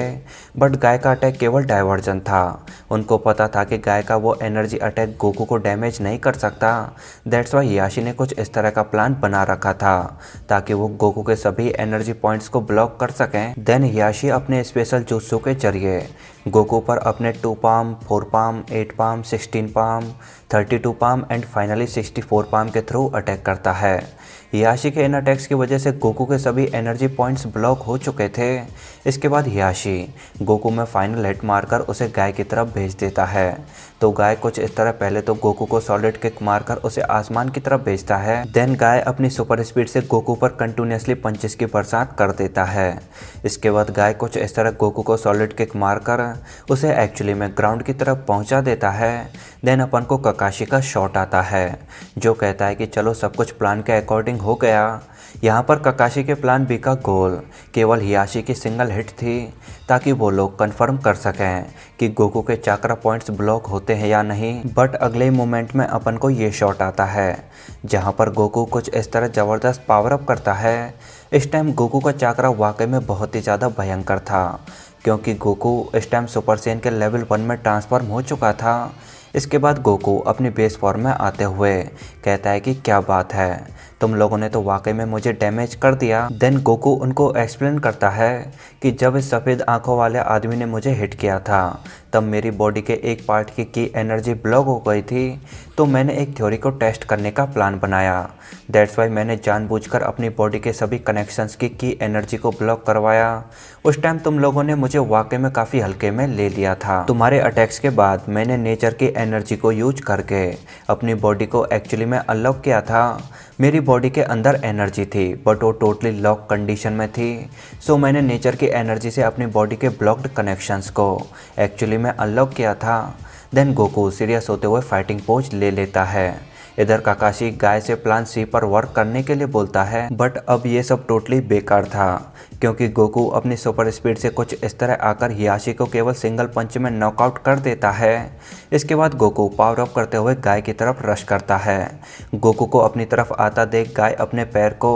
बट गाय का अटैक केवल डाइवर्जन था, उनको पता था कि गाय का वो एनर्जी अटैक गोकू को डैमेज नहीं कर सकता। दैट्स वाई हियाशी ने कुछ इस तरह का प्लान बना रखा था ताकि वो गोकू के सभी एनर्जी पॉइंट्स को ब्लॉक कर सकें। देन हियाशी अपने स्पेशल जुत्सु के जरिए गोकू पर अपने 2 palm, 4 palm, 8 palm, 16 palm, 32 palm and finally 64 palm के थ्रू अटैक करता है। हियाशी के इन अटैक्स की वजह से गोकू के सभी एनर्जी पॉइंट्स ब्लॉक हो चुके थे। इसके बाद हियाशी गोकू में फाइनल हिट मारकर उसे गाय की तरफ भेज देता है। तो गाय कुछ इस तरह पहले तो गोकू को सॉलिड किक मारकर उसे आसमान की तरफ भेजता है। देन गाय अपनी सुपर स्पीड से गोकू पर कंटिन्यूसली पंचेस की बरसात कर देता है। इसके बाद गाय कुछ इस तरह गोकू को सॉलिड किक मारकर उसे एक्चुअली में ग्राउंड की तरफ पहुंचा देता है। देन अपन को काकाशी का शॉट आता है जो कहता है कि चलो सब कुछ प्लान के अकॉर्डिंग हो गया। यहाँ पर काकाशी के प्लान बी का गोल केवल हियाशी की सिंगल हिट थी ताकि वो लोग कंफर्म कर सकें कि गोकू के चाक्रा पॉइंट्स ब्लॉक होते हैं या नहीं। बट अगले मोमेंट में अपन को ये शॉट आता है जहाँ पर गोकू कुछ इस तरह ज़बरदस्त पावर अप करता है। इस टाइम गोकू का चाक्रा वाकई में बहुत ही ज़्यादा भयंकर था, क्योंकि गोकू इस टाइम सुपर सैयन के लेवल 1 में ट्रांसफॉर्म हो चुका था। इसके बाद गोकू अपनी बेस फॉर्म में आते हुए कहता है कि क्या बात है, तुम लोगों ने तो वाकई में मुझे डैमेज कर दिया। देन गोकू उनको एक्सप्लेन करता है कि जब इस सफ़ेद आंखों वाले आदमी ने मुझे हिट किया था तब मेरी बॉडी के एक पार्ट की एनर्जी ब्लॉक हो गई थी, तो मैंने एक थ्योरी को टेस्ट करने का प्लान बनाया। दैट्स वाई मैंने जानबूझकर अपनी बॉडी के सभी कनेक्शंस की एनर्जी को ब्लॉक करवाया। उस टाइम तुम लोगों ने मुझे वाकई में काफ़ी हल्के में ले लिया था। तुम्हारे अटैक्स के बाद मैंने नेचर की एनर्जी को यूज करके अपनी बॉडी को एक्चुअली में अनलॉक किया था। मेरी बॉडी के अंदर एनर्जी थी बट वो टोटली लॉक कंडीशन में थी, सो मैंने नेचर की एनर्जी से अपनी बॉडी के ब्लॉक्ड कनेक्शंस को एक्चुअली में अनलॉक किया था। देन गोकू सीरियस होते हुए फाइटिंग पोज ले लेता है। इधर काकाशी गाय से प्लान सी पर वर्क करने के लिए बोलता है, बट अब ये सब टोटली बेकार था क्योंकि गोकू अपनी सुपर स्पीड से कुछ इस तरह आकर हियाशी को केवल सिंगल पंच में नॉकआउट कर देता है। इसके बाद गोकू पावर अप करते हुए गाय की तरफ रश करता है। गोकू को अपनी तरफ आता देख गाय अपने पैर को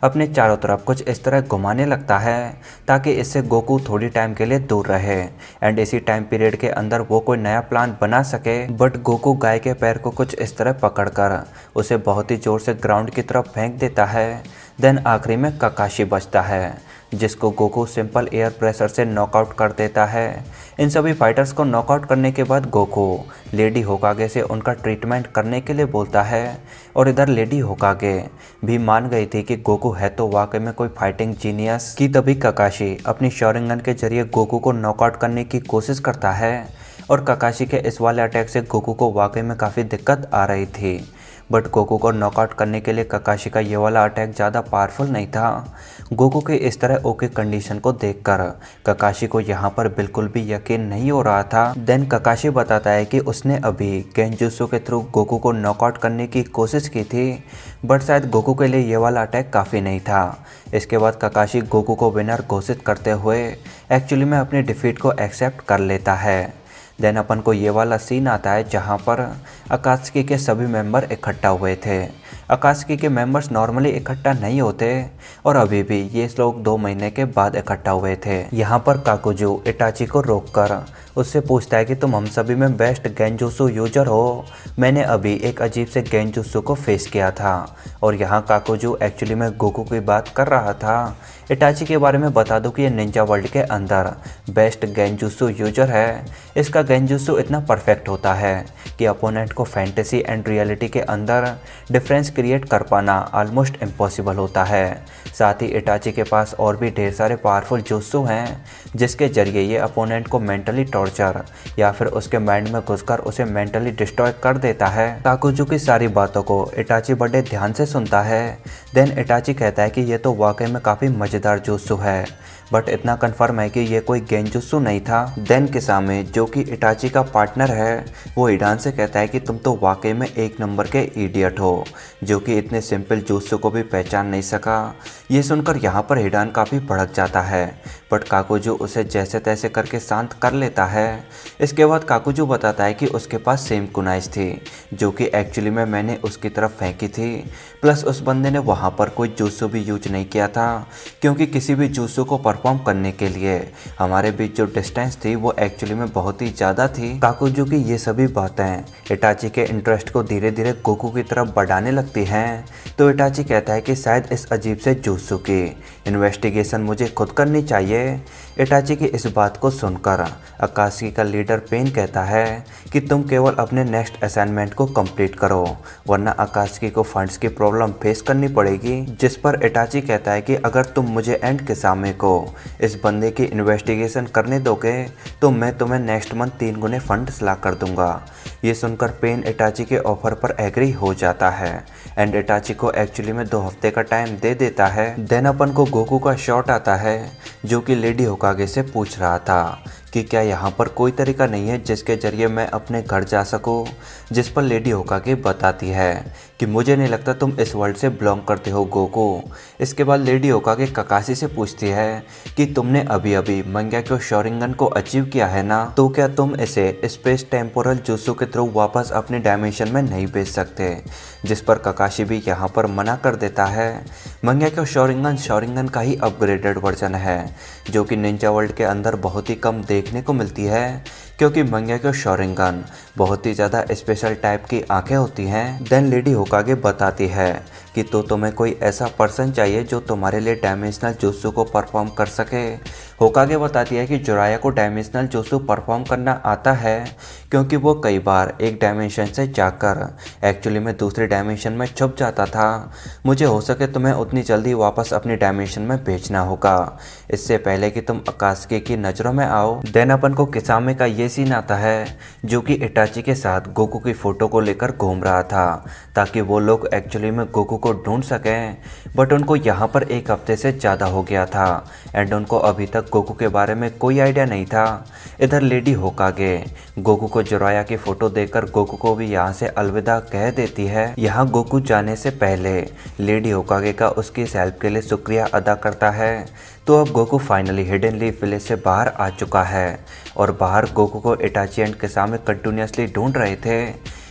अपने चारों तरफ कुछ इस तरह घुमाने लगता है ताकि इससे गोकू थोड़ी टाइम के लिए दूर रहे एंड इसी टाइम पीरियड के अंदर वो कोई नया प्लान बना सके। बट गोकू गाय के पैर को कुछ इस तरह पकड़कर उसे बहुत ही जोर से ग्राउंड की तरफ फेंक देता है। देन आखिरी में काकाशी बचता है जिसको गोकू सिंपल एयर प्रेशर से नॉकआउट कर देता है। इन सभी फाइटर्स को नॉकआउट करने के बाद गोकू लेडी होकागे से उनका ट्रीटमेंट करने के लिए बोलता है और इधर लेडी होकागे भी मान गई थी कि गोकू है तो वाकई में कोई फाइटिंग जीनियस कि तभी काकाशी अपनी शॉरिंगन के जरिए गोकू को नॉकआउट करने की कोशिश करता है और काकाशी के इस वाले अटैक से गोकू को वाकई में काफ़ी दिक्कत आ रही थी। बट गोकू को नॉकआउट करने के लिए काकाशी का ये वाला अटैक ज़्यादा पावरफुल नहीं था। गोकू के इस तरह ओके कंडीशन को देखकर काकाशी को यहाँ पर बिल्कुल भी यकीन नहीं हो रहा था। देन काकाशी बताता है कि उसने अभी गेंजुत्सु के थ्रू गोकू को नॉकआउट करने की कोशिश की थी बट शायद गोकू के लिए ये वाला अटैक काफ़ी नहीं था। इसके बाद काकाशी गोकू को विनर घोषित करते हुए एक्चुअली में अपनी डिफीट को एक्सेप्ट कर लेता है। देन अपन को ये वाला सीन आता है जहाँ पर अकात्सुकी के सभी मेंबर इकट्ठा हुए थे। अकात्सुकी के मेंबर्स नॉर्मली इकट्ठा नहीं होते और अभी भी ये लोग 2 महीने के बाद इकट्ठा हुए थे। यहाँ पर काकुजू इटाची को रोककर उससे पूछता है कि तुम हम सभी में बेस्ट गेंजुत्सु यूजर हो। मैंने अभी एक अजीब से गेंजुत्सु को फेस किया था और यहाँ काकुजू एक्चुअली में गोकू की बात कर रहा था। इटाची के बारे में बता दूं कि ये निंजा वर्ल्ड के अंदर बेस्ट गेंजुत्सु यूजर है। इसका गेंजुत्सु इतना परफेक्ट होता है कि अपोनेंट को फैंटेसी एंड रियलिटी के अंदर डिफरेंस क्रिएट कर पाना ऑलमोस्ट इम्पॉसिबल होता है। साथ ही इटाची के पास और भी ढेर सारे पावरफुल जुत्सु हैं जिसके जरिए ये अपोनेंट को मेंटली टॉर्चर या फिर उसके माइंड में घुसकर उसे मेंटली डिस्ट्रॉय कर देता है। काकुजू की सारी बातों को इटाची बड़े ध्यान से सुनता है। देन इटाची कहता है कि ये तो वाकई में काफ़ी मज़ेदार जुत्सु है बट इतना कन्फर्म है कि ये कोई गेंजुत्सु नहीं था। देन किसामे जो कि इटाची का पार्टनर है वो हिडान से कहता है कि तुम तो वाकई में एक नंबर के इडियट हो जो कि इतने सिंपल जुत्सु को भी पहचान नहीं सका। ये सुनकर यहाँ पर हिडान काफ़ी भड़क जाता है बट काकुजू उसे जैसे तैसे करके शांत कर लेता है। इसके बाद काकुजू बताता है कि उसके पास सेम कुनाइस थी जो कि एक्चुअली में मैंने उसकी तरफ फेंकी थी, प्लस उस बंदे ने वहाँ पर कोई जुत्सु भी यूज नहीं किया था क्योंकि किसी भी जुत्सु को परफॉर्म करने के लिए हमारे बीच जो डिस्टेंस थी वो एक्चुअली में बहुत ही ज़्यादा थी। काकुजू की ये सभी बातें इटाची के इंटरेस्ट को धीरे धीरे गोकू की तरफ बढ़ाने लगती हैं तो इटाची कहता है कि शायद इस अजीब से जुत्सु की इन्वेस्टिगेशन मुझे खुद करनी चाहिए। इटाची की इस बात को सुनकर अकात्सुकी का लीडर पेन कहता है कि तुम केवल अपने नेक्स्ट असाइनमेंट को कंप्लीट करो वरना अकात्सुकी को फंड्स की प्रॉब्लम फेस करनी पड़ेगी। जिस पर इटाची कहता है कि अगर तुम मुझे एंड किसामे को इस बंदे की इन्वेस्टिगेशन करने दोगे तो मैं तुम्हें नेक्स्ट मंथ 3 गुने फंड्स ला कर दूंगा। ये सुनकर पेन इटाची के ऑफर पर एग्री हो जाता है एंड इटाची को एक्चुअली में 2 हफ्ते का टाइम दे देता है। देन अपन को गोकू का शॉट आता है जो कि लेडी होकागे से पूछ रहा था कि क्या यहाँ पर कोई तरीका नहीं है जिसके ज़रिए मैं अपने घर जा सकूँ, जिस पर लेडी होकागे बताती है कि मुझे नहीं लगता तुम इस वर्ल्ड से बिलोंग करते हो गोकू। इसके बाद लेडी होकागे काकाशी से पूछती है कि तुमने अभी अभी मंग्याक्यो शोरिंगन को अचीव किया है ना, तो क्या तुम इसे स्पेस टेम्पोरल जुत्सु के थ्रू वापस अपने डायमेंशन में नहीं भेज सकते, जिस पर काकाशी भी यहाँ पर मना कर देता है। मंग्याक्यो शोरिंगन का ही अपग्रेडेड वर्जन है जो कि निंजा वर्ल्ड के अंदर बहुत ही कम देखने को मिलती है क्योंकि मंग्याक्यो शोरिंगन बहुत ही ज़्यादा स्पेशल टाइप की आंखें होती हैं। देन लेडी होकागे बताती है कि तो तुम्हें कोई ऐसा पर्सन चाहिए जो तुम्हारे लिए डायमेंशनल जुत्सु को परफॉर्म कर सके। होकागे बताती है कि जोराया को डायमेंशनल जुत्सु परफॉर्म करना आता है क्योंकि वो कई बार एक डायमेंशन से जाकर एक्चुअली में दूसरे डायमेंशन में छुप जाता था। मुझे हो सके तुम्हें उतनी जल्दी वापस अपनी डायमेंशन में भेजना होगा इससे पहले कि तुम अकात्सुकी की नज़रों में आओ। देन अपन को किसामे का ये सीन आता है जो कि इटाची के साथ गोकू की फ़ोटो को लेकर घूम रहा था ताकि वो लोग एक्चुअली में गोकू को ढूंढ सकें, बट उनको यहाँ पर एक हफ्ते से ज़्यादा हो गया था एंड उनको अभी तक गोकू के बारे में कोई आइडिया नहीं था। इधर लेडी होकागे गोकू को जोराया की फ़ोटो देखकर गोकू को भी यहाँ से अलविदा कह देती है। यहाँ गोकू जाने से पहले लेडी होकागे का उसकी इस हेल्प के लिए शुक्रिया अदा करता है। तो अब Goku finally hidden leaf village से बाहर आ चुका है और बाहर गोकू को इटाची एंड किसामे कंटिन्यूसली ढूंढ रहे थे।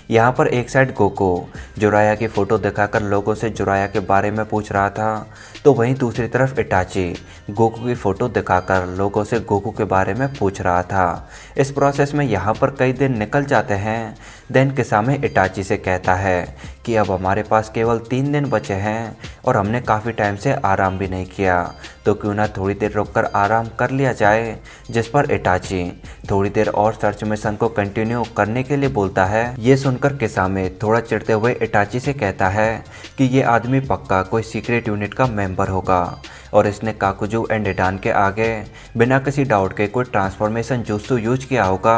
यहाँ पर एक साइड गोकू जोराया की फ़ोटो दिखाकर लोगों से जोराया के बारे में पूछ रहा था, तो वहीं दूसरी तरफ इटाची गोकू की फ़ोटो दिखाकर लोगों से गोकू के बारे में पूछ रहा था। इस प्रोसेस में यहाँ पर कई दिन निकल जाते हैं। देन किसामे इटाची से कहता है कि अब हमारे पास केवल 3 दिन बचे हैं और हमने काफ़ी टाइम से आराम भी नहीं किया, तो क्यों ना थोड़ी देर रुककर आराम कर लिया जाए। जिस पर इटाची थोड़ी देर और सर्च मिशन को कंटिन्यू करने के लिए बोलता है। ये सुनकर किसामे थोड़ा चिढ़ते हुए इटाची से कहता है कि ये आदमी पक्का कोई सीक्रेट यूनिट का मेंबर होगा और इसने काकुजू एंड हिडान के आगे बिना किसी डाउट के कोई ट्रांसफॉर्मेशन जुत्सु यूज किया होगा।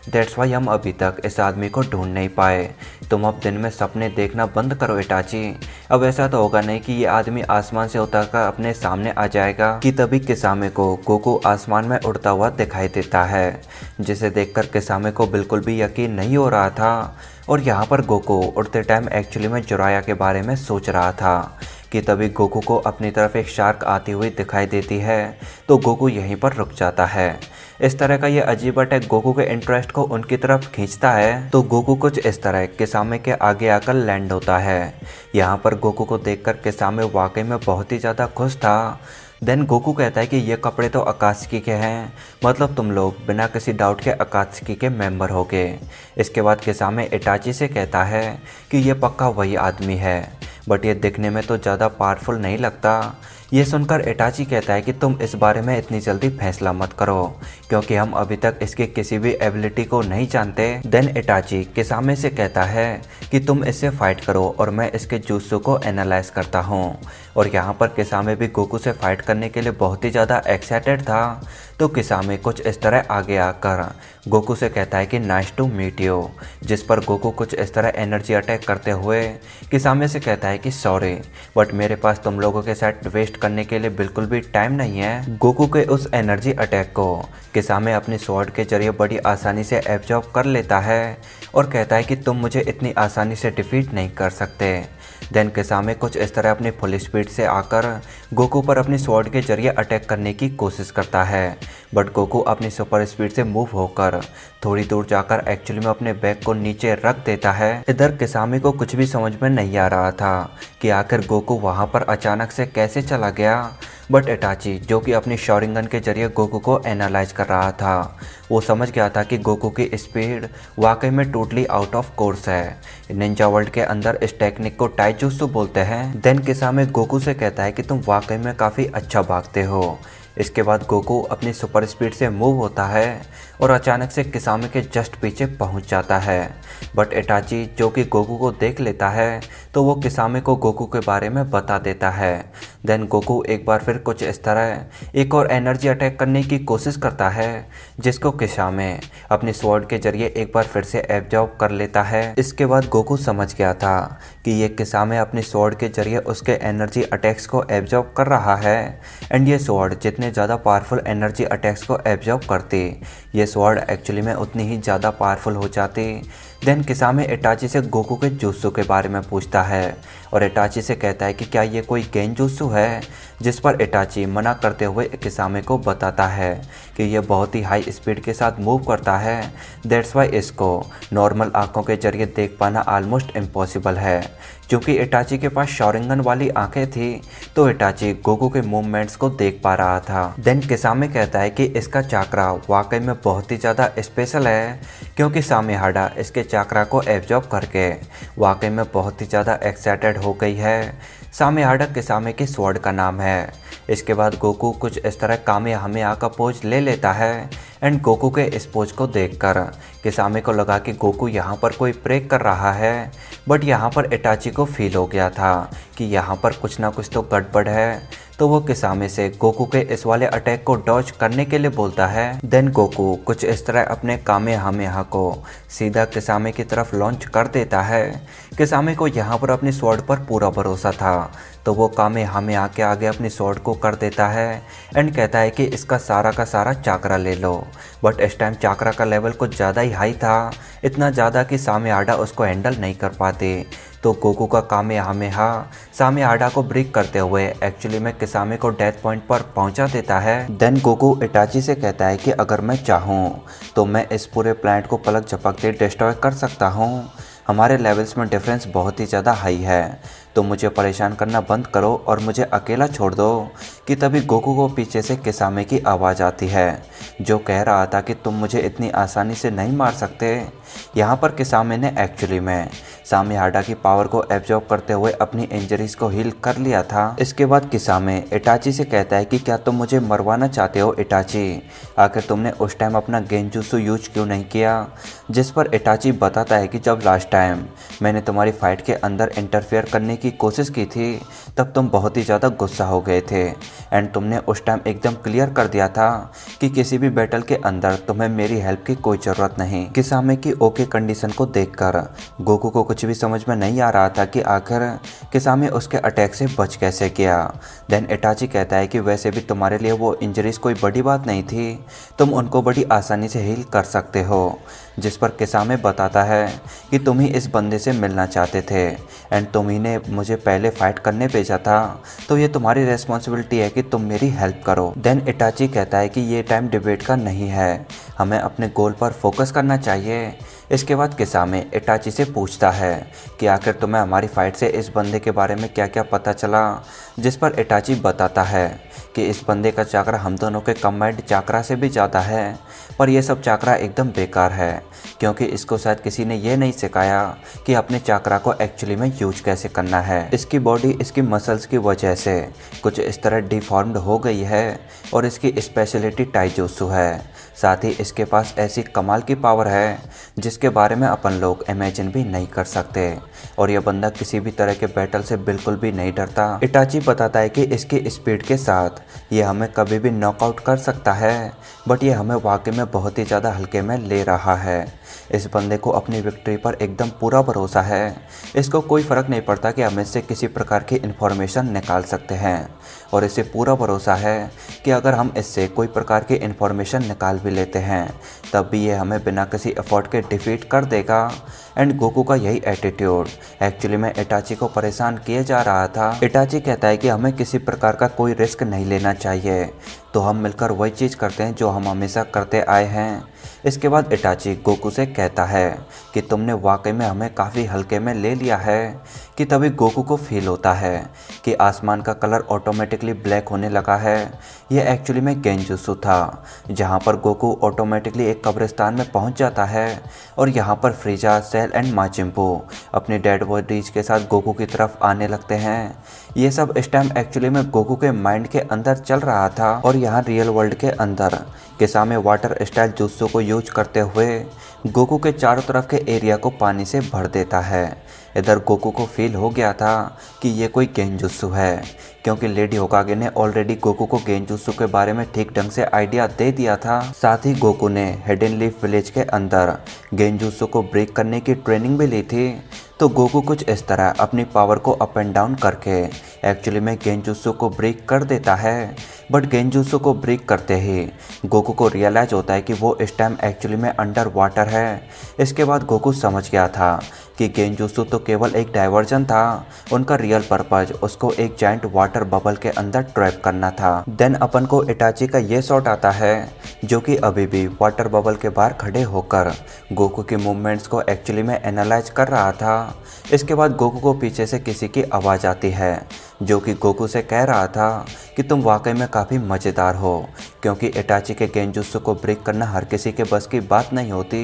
दैट्स वाई हम अभी तक इस आदमी को ढूंढ नहीं पाए। तुम अब दिन में सपने देखना बंद करो इटाची। अब ऐसा तो होगा नहीं कि ये आदमी आसमान से उतरकर अपने सामने आ जाएगा। कि तभी किसामे को गोकू आसमान में उड़ता हुआ दिखाई देता है, जिसे देखकर किसामे को बिल्कुल भी यकीन नहीं हो रहा था। और यहाँ पर गोकू उड़ते टाइम एक्चुअली में जोराया के बारे में सोच रहा था कि तभी गोकू को अपनी तरफ एक शार्क आती हुई दिखाई देती है, तो गोकू यहीं पर रुक जाता है। इस तरह का ये अजीब अटैक गोकू के इंटरेस्ट को उनकी तरफ खींचता है, तो गोकू कुछ इस तरह किसामे के आगे आकर लैंड होता है। यहाँ पर गोकू को देखकर किसामे वाकई में बहुत ही ज़्यादा खुश था। देन गोकू कहता है कि ये कपड़े तो अकात्सुकी के हैं, मतलब तुम लोग बिना किसी डाउट के अकात्सुकी के मेंबर होगे। इसके बाद किसामे इटाची से कहता है कि ये पक्का वही आदमी है, बट ये दिखने में तो ज़्यादा पावरफुल नहीं लगता। ये सुनकर इटाची कहता है कि तुम इस बारे में इतनी जल्दी फैसला मत करो, क्योंकि हम अभी तक इसके किसी भी एबिलिटी को नहीं जानते। देन इटाची किसामे से कहता है कि तुम इससे फाइट करो और मैं इसके जुत्सु को एनालाइज करता हूँ। और यहाँ पर किसामे भी गोकू से फाइट करने के लिए बहुत ही ज़्यादा एक्साइटेड था। तो किसामे कुछ इस तरह आगे आकर गोकू से कहता है कि नाइस टू मीट यू, जिस पर गोकू कुछ इस तरह एनर्जी अटैक करते हुए किसामे से कहता है कि सॉरी, बट मेरे पास तुम लोगों के साथ वेस्ट करने के लिए बिल्कुल भी टाइम नहीं है। गोकू के उस एनर्जी अटैक को किसामे अपनी स्वॉर्ड के जरिए बड़ी आसानी से एब्जॉर्ब कर लेता है और कहता है कि तुम मुझे इतनी आसानी से डिफीट नहीं कर सकते। देन किसामे कुछ इस तरह अपनी फुल स्पीड से आकर गोकू पर अपनी स्वॉर्ड के जरिए अटैक करने की कोशिश करता है, बट गोकू अपनी सुपर स्पीड से मूव होकर थोड़ी दूर जाकर एक्चुअली में अपने बैग को नीचे रख देता है। इधर किसामे को कुछ भी समझ में नहीं आ रहा था कि आखिर गोकू वहां पर अचानक से कैसे चला गया, बट इटाची जो कि अपनी शॉरिंगन के जरिए गोकू को एनालाइज कर रहा था, वो समझ गया था कि गोकू की स्पीड वाकई में टोटली आउट ऑफ कोर्स है। निंजा वर्ल्ड के अंदर इस टेक्निक को टाइजुत्सु बोलते हैं। देन किसामे गोकू से कहता है कि तुम वाकई में काफ़ी अच्छा भागते हो। इसके बाद गोकू अपनी सुपर स्पीड से मूव होता है और अचानक से किसामे के जस्ट पीछे पहुंच जाता है, बट इटाची जो कि गोकू को देख लेता है तो वो किसामे को गोकू के बारे में बता देता है। देन गोकू एक बार फिर कुछ इस तरह एक और एनर्जी अटैक करने की कोशिश करता है, जिसको किसामे अपनी स्वॉर्ड के जरिए एक बार फिर से एब्जॉर्ब कर लेता है। इसके बाद गोकू समझ गया था कि ये किसामे अपनी स्वॉर्ड के जरिए उसके एनर्जी अटैक्स को एब्जॉर्ब कर रहा है एंड ये स्वॉर्ड जितने ज़्यादा पावरफुल एनर्जी अटैक्स को एब्जॉर्ब करती, ये स्वॉर्ड एक्चुअली में उतनी ही ज़्यादा पावरफुल हो जाती। देन किसामे इटाची से गोकू के जुत्सु के बारे में पूछता है और इटाची से कहता है कि क्या ये कोई गेन जुत्सु है, जिस पर इटाची मना करते हुए किसामे को बताता है कि ये बहुत ही हाई स्पीड के साथ मूव करता है। दैट्स वाई इसको नॉर्मल आंखों के जरिए देख पाना ऑलमोस्ट इम्पॉसिबल है। क्योंकि इटाची के पास शॉरिंगन वाली आंखें थी तो इटाची गोकू के मूवमेंट्स को देख पा रहा था। देन किसामे कहता है कि इसका चाकरा वाकई में बहुत ही ज़्यादा स्पेशल है, क्योंकि सामेहाडा इसके चाकरा को एब्जॉर्ब करके वाकई में बहुत ही ज़्यादा एक्साइटेड हो गई है। सामेहाडा किसामे के स्वॉर्ड का नाम है। इसके बाद गोकू कुछ इस तरह कामेहामेहा का पोज ले लेता है एंड गोकू के इस पोज को देखकर किसामे को लगा कि गोकू यहाँ पर कोई प्रेक कर रहा है, बट यहाँ पर इटाची को फील हो गया था कि यहाँ पर कुछ ना कुछ तो गड़बड़ है। तो वो किसामे से गोकू के इस वाले अटैक को डॉज करने के लिए बोलता है। देन गोकू कुछ इस तरह अपने कामेहामेहा को सीधा किसामे की तरफ लॉन्च कर देता है। किसामे को यहाँ पर अपनी स्वॉर्ड पर पूरा भरोसा था, तो वो कामेहामेहा के आगे अपनी स्वॉर्ड को कर देता है एंड कहता है कि इसका सारा का सारा चाकरा ले लो। बट इस टाइम चाकरा का लेवल कुछ ज़्यादा ही हाई था, इतना ज़्यादा कि सामेयाडा उसको हैंडल नहीं कर पाते। तो गोकू का कामेहामेहा सामेयाडा को ब्रेक करते हुए एक्चुअली में किसामे को डेथ पॉइंट पर पहुंचा देता है। देन गोकू इटाची से कहता है कि अगर मैं चाहूँ तो मैं इस पूरे प्लैनेट को पलक झपकते डिस्ट्रॉय कर सकता हूँ। हमारे लेवल्स में डिफरेंस बहुत ही ज़्यादा हाई है, तो मुझे परेशान करना बंद करो और मुझे अकेला छोड़ दो। कि तभी गोकू को पीछे से किसामे की आवाज़ आती है, जो कह रहा था कि तुम मुझे इतनी आसानी से नहीं मार सकते। यहाँ पर किसामे ने एक्चुअली में सामेयाडा की पावर को एब्जॉर्ब करते हुए अपनी इंजरीज को हील कर लिया था। इसके बाद किसामे इटाची से कहता है कि क्या तुम मुझे मरवाना चाहते हो इटाची, आखिर तुमने उस टाइम अपना गेंजुत्सु यूज क्यों नहीं किया। जिस पर इटाची बताता है कि जब लास्ट टाइम मैंने तुम्हारी फाइट के अंदर इंटरफेयर करने की कोशिश की थी तब तुम बहुत ही ज़्यादा गुस्सा हो गए थे एंड तुमने उस टाइम एकदम क्लियर कर दिया था कि किसी भी बैटल के अंदर तुम्हें मेरी हेल्प की कोई ज़रूरत नहीं। किसामे की ओके कंडीशन को देखकर गोकू को कुछ भी समझ में नहीं आ रहा था कि आखिर किसामे उसके अटैक से बच कैसे गया। देन इटाची कहता है कि वैसे भी तुम्हारे लिए वो इंजरीज कोई बड़ी बात नहीं थी, तुम उनको बड़ी आसानी से हील कर सकते हो। जिस पर किसामे बताता है कि तुम ही इस बंदे से मिलना चाहते थे एंड तुम ही ने मुझे पहले फाइट करने भेजा था, तो ये तुम्हारी रेस्पॉन्सिबिलिटी है कि तुम मेरी हेल्प करो। देन इटाची कहता है कि ये टाइम डिबेट का नहीं है, हमें अपने गोल पर फोकस करना चाहिए। इसके बाद किसामे इटाची से पूछता है कि आखिर तुम्हें हमारी फाइट से इस बंदे के बारे में क्या क्या पता चला। जिस पर इटाची बताता है कि इस बंदे का चाकरा हम दोनों के कंबाइंड चाकरा से भी ज़्यादा है, पर यह सब चाकरा एकदम बेकार है क्योंकि इसको शायद किसी ने यह नहीं सिखाया कि अपने चाकरा को एक्चुअली में यूज कैसे करना है। इसकी बॉडी इसकी मसल्स की वजह से कुछ इस तरह डिफॉर्म्ड हो गई है और इसकी स्पेशलिटी टाइजोत्सु है। साथ ही इसके पास ऐसी कमाल की पावर है जिसके बारे में अपन लोग इमेजिन भी नहीं कर सकते, और यह बंदा किसी भी तरह के बैटल से बिल्कुल भी नहीं डरता। इटाची बताता है कि इसकी स्पीड के साथ ये हमें कभी भी नॉकआउट कर सकता है, बट ये हमें वाकई में बहुत ही ज़्यादा हल्के में ले रहा है। इस बंदे को अपनी विक्ट्री पर एकदम पूरा भरोसा है, इसको कोई फ़र्क नहीं पड़ता कि हम इससे किसी प्रकार की इन्फॉर्मेशन निकाल सकते हैं, और इसे पूरा भरोसा है कि अगर हम इससे कोई प्रकार की इन्फॉर्मेशन निकाल भी लेते हैं तब भी ये हमें बिना किसी एफर्ट के डिफीट कर देगा। एंड गोकू का यही एटीट्यूड एक्चुअली में इटाची को परेशान किए जा रहा था। इटाची कहता है कि हमें किसी प्रकार का कोई रिस्क नहीं लेना चाहिए, तो हम मिलकर वही चीज़ करते हैं जो हम हमेशा करते आए हैं। इसके बाद इटाची गोकू से कहता है कि तुमने वाकई में हमें काफ़ी हल्के में ले लिया है। कि तभी गोकू को फील होता है कि आसमान का कलर ऑटोमेटिकली ब्लैक होने लगा है। यह एक्चुअली में गेंजुत्सु था, जहां पर गोकू ऑटोमेटिकली एक कब्रिस्तान में पहुंच जाता है और यहां पर फ्रीजा, सेल एंड माचिम्पू अपनी डेड बॉडीज के साथ गोकू की तरफ आने लगते हैं। ये सब इस टाइम एक्चुअली में गोकू के माइंड के अंदर चल रहा था, और यहाँ रियल वर्ल्ड के अंदर किसामे वाटर स्टाइल जुत्सु को यूज करते हुए गोकू के चारों तरफ के एरिया को पानी से भर देता है। इधर गोकू को फील हो गया था कि ये कोई गेंजुत्सु है, क्योंकि लेडी होकागे ने ऑलरेडी गोकू को गेंजुत्सु के बारे में ठीक ढंग से आइडिया दे दिया था। साथ ही गोकू ने हिडन लीफ विलेज के अंदर गेंजुत्सु को ब्रेक करने की ट्रेनिंग भी ली थी। तो गोकू कुछ इस तरह अपनी पावर को अप एंड डाउन करके एक्चुअली में गेंजुत्सु को ब्रेक कर देता है। बट गेंजुत्सु को ब्रेक करते ही गोकू को रियलाइज होता है कि वो इस टाइम एक्चुअली में अंडर वाटर है। इसके बाद गोकू समझ गया था कि गेंजुत्सु तो केवल एक डाइवर्जन था, उनका रियल पर्पज उसको एक जाइंट वाटर बबल के अंदर ट्रैप करना था। देन अपन को इटाची का ये शॉट आता है जो कि अभी भी वाटर बबल के बाहर खड़े होकर गोकू की मूवमेंट्स को एक्चुअली में एनालाइज कर रहा था। इसके बाद गोकू को पीछे से किसी की आवाज़ आती है जो कि गोकू से कह रहा था कि तुम वाकई में काफ़ी मज़ेदार हो, क्योंकि इटाची के गेंजुत्सु को ब्रेक करना हर किसी के बस की बात नहीं होती।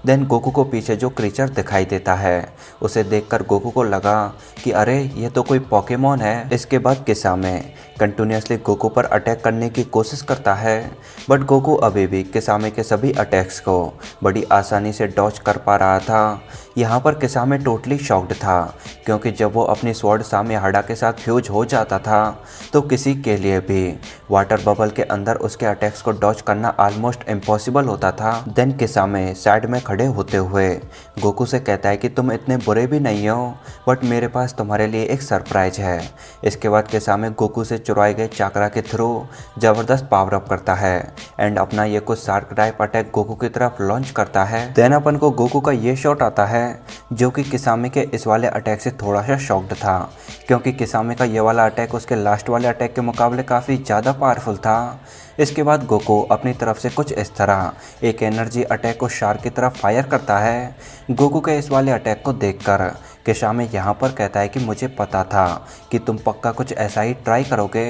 देन गोकू को पीछे जो क्रीचर दिखाई देता है उसे देखकर गोकू को लगा कि अरे ये तो कोई पोकेमॉन है। इसके बाद किसामे कंटिन्यूसली गोकू पर अटैक करने की कोशिश करता है, बट गोकू अभी भी किसामे के सभी अटैक्स को बड़ी आसानी से डॉज कर पा रहा था। यहाँ पर किसामे टोटली शॉक्ड था, क्योंकि जब वो अपनी स्वॉर्ड सामे हाडा के साथ फ्यूज हो जाता था तो किसी के लिए भी वाटर बबल के अंदर उसके अटैक्स को डॉज करना ऑलमोस्ट इम्पॉसिबल होता था। देन किसामे साइड में खड़े होते हुए गोकू से कहता है कि तुम इतने बुरे भी नहीं हो, बट मेरे पास तुम्हारे लिए एक सरप्राइज है। इसके बाद किसामे गोकू से चुराए गए चाकरा के थ्रू ज़बरदस्त पावर अप करता है एंड अपना ये कुछ शार्क टाइप अटैक गोकू की तरफ लॉन्च करता है। देन अपन को गोकू का ये शॉट आता है जो कि किसामे के इस वाले अटैक से थोड़ा सा शॉक्ड था, क्योंकि किसामे का ये वाला अटैक उसके लास्ट वाले अटैक के मुकाबले काफ़ी ज़्यादा पावरफुल था। इसके बाद गोकू अपनी तरफ से कुछ इस तरह एक एनर्जी अटैक को शार्क की तरफ फायर करता है। गोकू के इस वाले अटैक को देखकर किसामे यहाँ पर कहता है कि मुझे पता था कि तुम पक्का कुछ ऐसा ही ट्राई करोगे,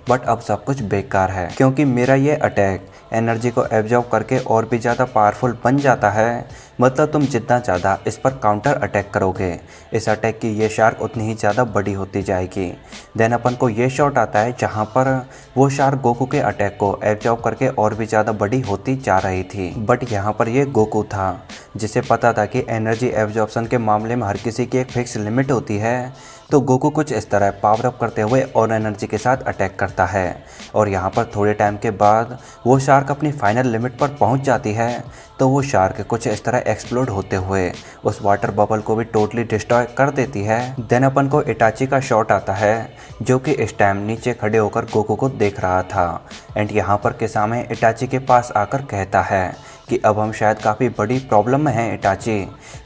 बट अब सब कुछ बेकार है, क्योंकि मेरा ये अटैक एनर्जी को एब्जॉर्ब करके और भी ज़्यादा पावरफुल बन जाता है। मतलब तुम जितना ज़्यादा इस पर काउंटर अटैक करोगे, इस अटैक की ये शार्क उतनी ही ज़्यादा बड़ी होती जाएगी। देन अपन को ये शॉट आता है जहाँ पर वो शार्क गोकू के अटैक को एब्जॉर्ब करके और भी ज़्यादा बड़ी होती जा रही थी, बट यहाँ पर ये गोकू था जिसे पता था कि एनर्जी एब्जॉर्प्शन के मामले में हर किसी की एक फिक्स लिमिट होती है। तो गोकू कुछ इस तरह पावर अप करते हुए और एनर्जी के साथ अटैक करता है, और यहाँ पर थोड़े टाइम के बाद वो शार्क अपनी फाइनल लिमिट पर पहुँच जाती है। तो वो शार्क कुछ इस तरह एक्सप्लोड होते हुए उस वाटर बबल को भी टोटली डिस्ट्रॉय कर देती है। देन अपन को इटाची का शॉट आता है जो कि इस टाइम नीचे खड़े होकर गोकू को देख रहा था, एंड यहाँ पर किसामे इटाची के पास आकर कहता है कि अब हम शायद काफ़ी बड़ी प्रॉब्लम में हैं इटाची।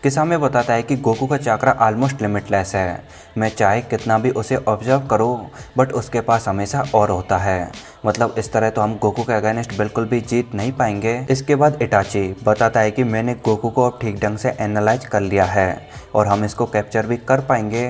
किसामे बताता है कि गोकू का चाकरा ऑलमोस्ट लिमिटलेस है, मैं चाहे कितना भी उसे ऑब्जर्व करूं, बट उसके पास हमेशा और होता है। मतलब इस तरह तो हम गोकू के अगेंस्ट बिल्कुल भी जीत नहीं पाएंगे। इसके बाद इटाची बताता है कि मैंने गोकू को अब ठीक ढंग से एनालाइज कर लिया है और हम इसको कैप्चर भी कर पाएंगे।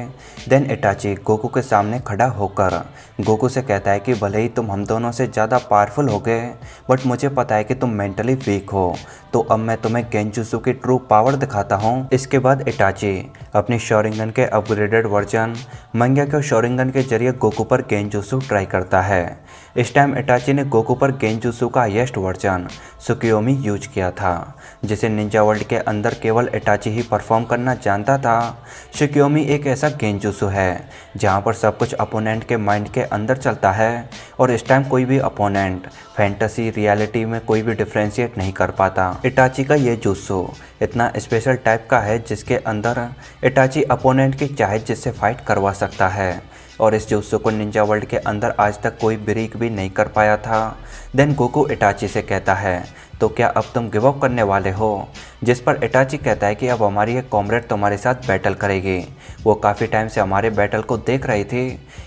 देन इटाची गोकू के सामने खड़ा होकर गोकू से कहता है कि भले ही तुम हम दोनों से ज़्यादा पावरफुल हो गए, बट मुझे पता है कि तुम मेंटली वीक हो, तो अब मैं तुम्हें गेंजुत्सु की ट्रू पावर दिखाता हूँ। इसके बाद इटाची अपनी शोरिंगन के अपग्रेडेड वर्जन मंग्याक्यो शोरिंगन के जरिए गोकू पर गेंजुत्सु ट्राई करता है। इस टाइम इटाची ने गोकू पर गेंजुत्सु का हाईएस्ट वर्जन सुकियोमी यूज किया था, जिसे निंजा वर्ल्ड के अंदर केवल इटाची ही परफॉर्म करना जानता था। सुकियोमी एक ऐसा गेंजुत्सु है जहां पर सब कुछ अपोनेंट के माइंड के अंदर चलता है, और इस टाइम कोई भी अपोनेंट फैंटेसी रियलिटी में कोई भी डिफ्रेंशिएट नहीं कर पाता। इटाची का ये जुत्सु इतना स्पेशल टाइप का है जिसके अंदर इटाची अपोनेंट की चाहे जिससे फाइट करवा सकता है, और इस जुत्सु को निंजा वर्ल्ड के अंदर आज तक कोई ब्रेक भी नहीं कर पाया था। देन गोकू इटाची से कहता है तो क्या अब तुम गिव अप करने वाले हो, जिस पर इटाची कहता है कि अब हमारी एक कॉमरेड तुम्हारे साथ बैटल करेगी, वो काफ़ी टाइम से हमारे बैटल को देख रही थी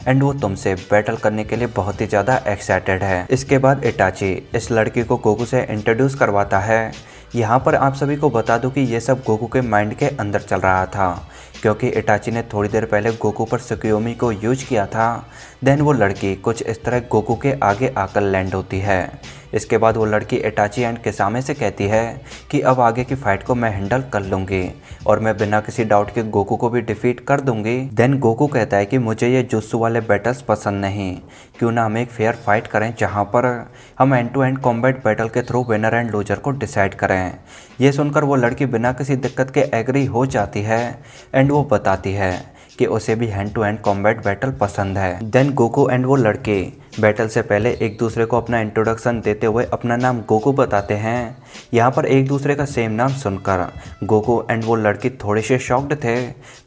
एंड वो तुमसे बैटल करने के लिए बहुत ही ज़्यादा एक्साइटेड है। इसके बाद इटाची इस लड़की को गोकू से इंट्रोड्यूस करवाता है। यहाँ पर आप सभी को बता दूं कि ये सब गोकू के माइंड के अंदर चल रहा था, क्योंकि इटाची ने थोड़ी देर पहले गोकू पर सुकियोमी को यूज किया था। देन वो लड़की कुछ इस तरह गोकू के आगे आकर लैंड होती है। इसके बाद वो लड़की इटाची एंड किसामे से कहती है कि अब आगे की फाइट को मैं हैंडल कर लूँगी और मैं बिना किसी डाउट के गोकू को भी डिफीट कर दूंगी। देन गोकू कहता है कि मुझे ये जुत्सु वाले बैटल्स पसंद नहीं, क्यों ना हम एक फेयर फाइट करें जहाँ पर हम end to end combat battle के थ्रू विनर एंड लूजर को डिसाइड करें। ये सुनकर वो लड़की बिना किसी दिक्कत के एग्री हो जाती है एंड वो बताती है कि उसे भी hand to hand combat battle पसंद है। देन गोकू एंड वो लड़के बैटल से पहले एक दूसरे को अपना इंट्रोडक्शन देते हुए अपना नाम गोकू बताते हैं। यहाँ पर एक दूसरे का सेम नाम सुनकर गोकू एंड वो लड़की थोड़े से शॉक्ड थे।